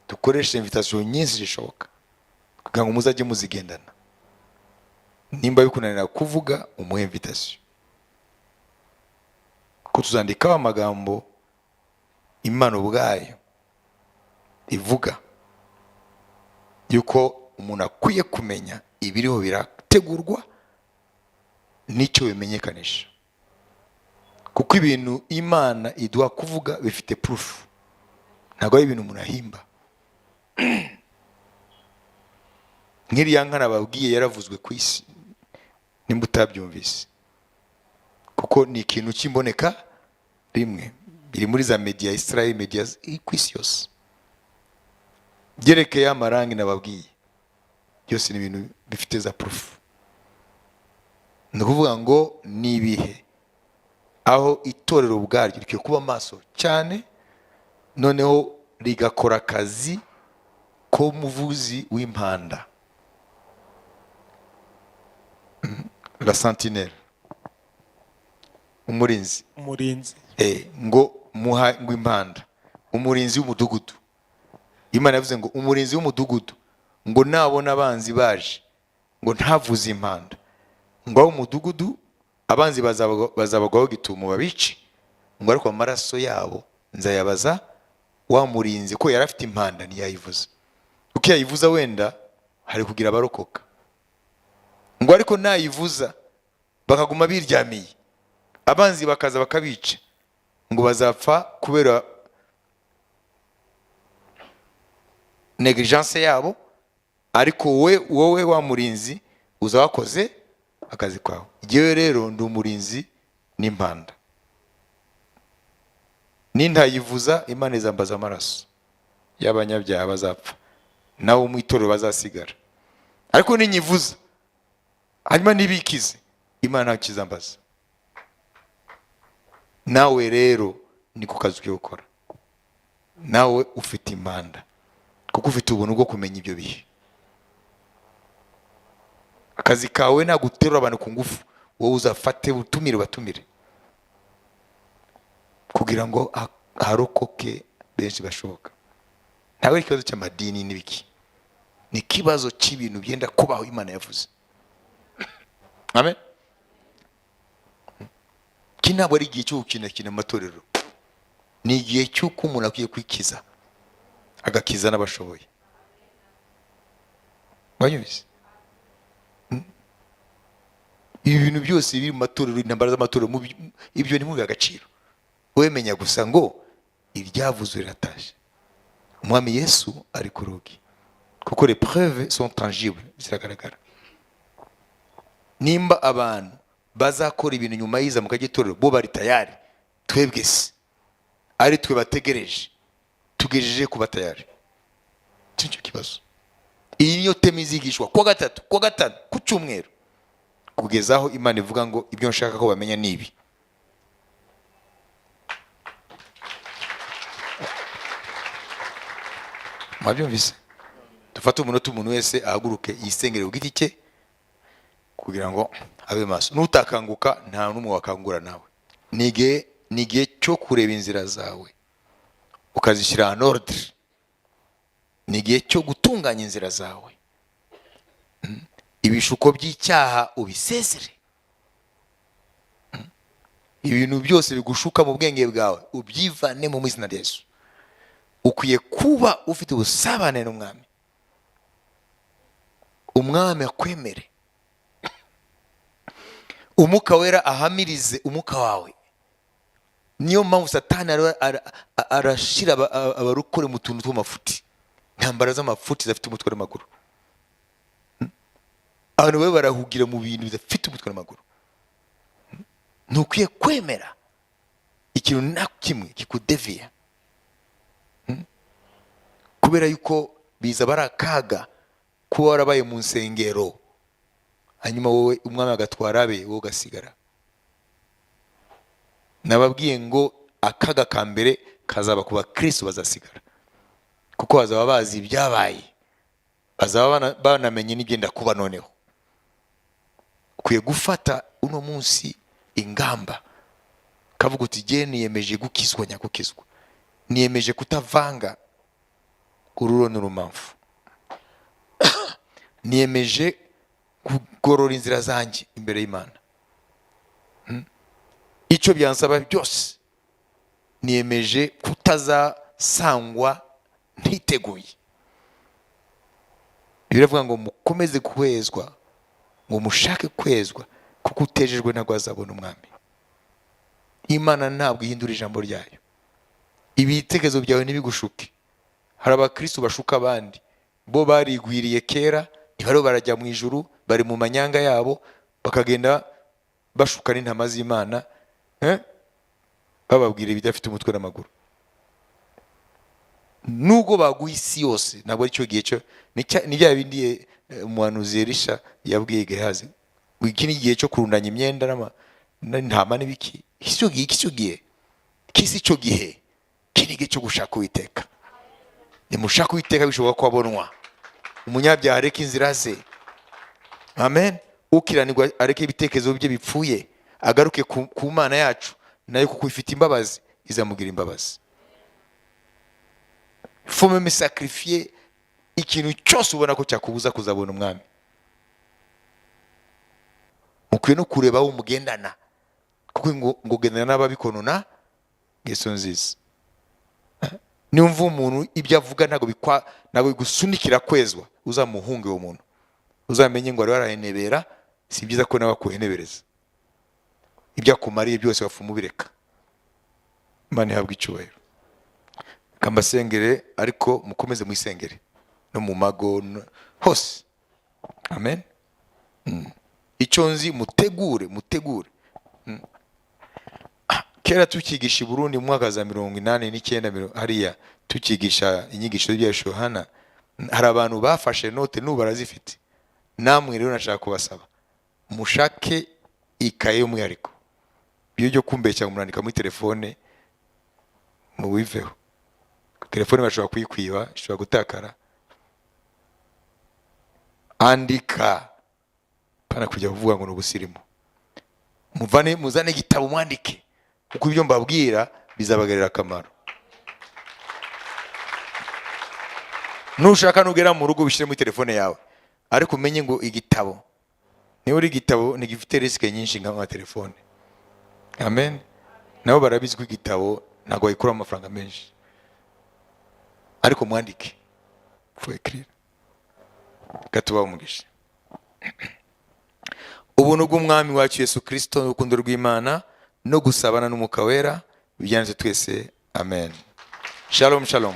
dukoreshe invitation nyinshi zishoboka kugira ngo muzajye muzigendana. Nimba bikunanira kuvuga, umuhe invitation, ko tuzandikaho amagambo Imana ubwayo ivuga yuko umuntu akwiye kumenya ibiriho birategurwa n'icyo bimenyekanisha, kuko ibintu Imana iduha kuvuga bifite proof, ntabwo ari ibintu umuntu ahimba. Nk'iriya nkana babwiye yaravuzwe ku isi, nimba utabyumvise, kuko ni ikintu kimboneka rimwe, biri muri za media Israel media ku isi yose. Byerekeye amarangi nababwiye, byose ni ibintu bifite za proof. Ni ukuvuga ngo ni ibihe aho itorero ubwaryo rikwiye kuba maso cyane, noneho rigakora akazi k'umuvuzi w'impanda, la sentinelle, umurinzi. Ngo impanda, umurinzi w'umudugudu. Imana yavuze ngo umurinzi w'umudugudu ngo nabona abanzi baje ngo ntavuze impanda, ngo aho umudugudu abanzi bazabagwaho gitumo babice, ngo ariko amaraso yabo nzayabaza wa murinzi, ko yari afite impanda ntiyayivuza. Kuko yayivuza wenda hari kugira abarokoka, ngo ariko nayivuza bakaguma biryamiye, abanzi bakaza bakabica, ngo bazapfa kubera negligence yabo, ariko wowe wa murinzi uza wakoze akazi kwawe. Igihe rero ndi umurinzi n'impanda, nintayivuza Imana izambaza amaraso y'abanyabyaha bazapfa, nawe mu itorero bazasigara. Ariko ninyivuza hanyuma nibikize, Imana ntakizambaza. Nawe rero ni ku kazi ugiye gukora, nawe ufite impanda, kuko ufite ubuntu bwo kumenya ibyo bihe. Akazi kawe nta guterura abantu ku ngufu, wowe uzafate batumire kugira ngo harokoke benshi bashoboka. Ntawe ari ikibazo cy'amadini n'ibiki, ni ikibazo cy'ibintu byenda kubaho Imana yavuze. Amen. Iki ntabwo ari igihe cyo gukina amatorero, ni igihe cy'uko umuntu akwiye kwikiza, agakiza n'abashoboye. Wanyumvise? Ibi bintu byose biri mu matorero, intambara z'amatorero, ibyo ni mubi agaciro. Wemenya gusa ngo iryavuzwe riratashe, umwami Yesu ari ku rugi, kuko les preuves sont tangibles, ziragaragara. Nimba abantu bazakora ibintu nyuma yiza mu kagitorero bo bari tayari, twebwe se ari twe bategereje, tugejeje kuba tayari. Cyo kibazo. Iyi niyo teme izigishwa kwa gatatu, kwa gatanu, ku cyumweru, kugeza aho Imana ivuga ngo ibyo nshaka ko bamenya nibi. Mwabyumvise? Dufate umuntu wese ahaguruke yisengere ku giti cye kugira ngo abe maso. Nutakanguka nta n'umwe wakangura nawe. Nige cyo kureba inzira zawe ukazishyira en ordre. Nige cyo gutunganya inzira zawe. Ibishuko by'icyaha ubisezere. Ibintu byose bigushuka mu bwenge bwawe ubyivane mu izina rya Yesu. Ukwiye kuba ufite ubusabane n'umwami, umwami akwemere, umwuka wera ahamirize umwuka wawe. Niyo mpamvu Satani arashira abarukore mu tuntu tw'amafuti, intambara z'amafuti zafite umutwe n'amaguru. Abantu bawe barahugira mu bintu bidafite umutwe n'amaguru. Ntukwiye kwemera ikintu na kimwe kikudeviya, kubera yuko biza barakaga kuba warabaye mu nsengero, hanyuma wowe umwami agatwara abe, wowe ugasigara. Nababwiye ngo akaga ka mbere kazaba kuba Kristo bazasigara, kuko bazaba bazi ibyabaye, bazaba banamenye n'ibyenda kuba noneho. Ukwiye gufata uno munsi ingamba, kavuga uti je niyemeje gukizwa nyakukizwa, niyemeje kutavanga ururo n'urumamfu, niyemeje kugorora inzira zanjye imbere y'Imana. Icyo byansaba byose niyemeje kutazasangwa ntiteguye. Biravuga ngo mukomeze kwezwa, ngo mushake kwezwa, kuko utejejwe ntabwo azabona umwami. Imana ntabwo ihindura ijambo ryayo. Ibitekerezo byawe ntibigushuke. Hari abakristo bashuka abandi, bo barigwiriye kera, ntibariho barajya mu ijuru, bari mu manyanga yabo, bakagenda bashuka n'intama z'Imana, bababwira ibidafite umutwe n'amaguru. Nubwo baguha isi yose, ntabwo ari cyo gihe cyo, ni bya bindi umuhanuzi Elisha yabwiye Gehazi, iki ni igihe cyo kurundanya imyenda n'intama n'ibiki. Icyo gihe kisi cyo gihe kiri igihe cyo gushaka Uwiteka. Nimushaka Uwiteka bishoboka ko abonwa. Umunyabyaha areke inzira ze, amen. Ukiranirwa areke ibitekerezo bye bipfuye, agaruke ku Mana yacu, nayo kuko ifite imbabazi izamugira imbabazi. Faut même sacrifier ikintu cyose ubona ko cyakubuza kuzabona umwami. Mukwiye no kureba aho umugendana, kuko ngo gendana n'ababikonona ngeso nziza. Niumva umuntu ibyo avuga ntabwo bigusunikira kwezwa, uzamuhunge uwo muntu, uzamenye ngo ari warahenebera, si byiza ko nawe akuhenebereza. Ibyo akumariye byose bafuma ubireka. Imana ihabwe icyubahiro. Kambasengere, ariko mukomeze mwisengere no mu mago hose, amen. Icyo nzi mutegure. Kera tukigisha i Burundi mu mwaka za 1989 hariya tukigisha inyigisho ya Yohana, hari abantu bafashe note n'ubu barazifite. Namwe rero nashaka kubasaba mushake ikaye y'umwihariko, byo kumbeshya umurandika muri telefone mu wiveho. Telefone bashobora kuyikwiba, ishobora gutakara. Andika, pana kujya kuvuga ngo n'ubusirimu. Muzane igitabo mwandike, kuko ibyo mbabwira bizabagarira akamaro. Nushaka nugera mu rugo bishyire muri telefone yawe, ariko umenye ngo igitabo niba uri igitabo ntigifite risike nyinshi nka telefone, amen. Nabo barabizwi igitabo ntabwo bayikura amafaranga menshi, ariko mwandike faut écrire. Gatuba umugisha. Ubuntu bw'umwami wacu Yesu Kristo n'urukundo rw'Imana no gusabana n'Umwuka Wera bijyanze twese, amen. Shalom shalom.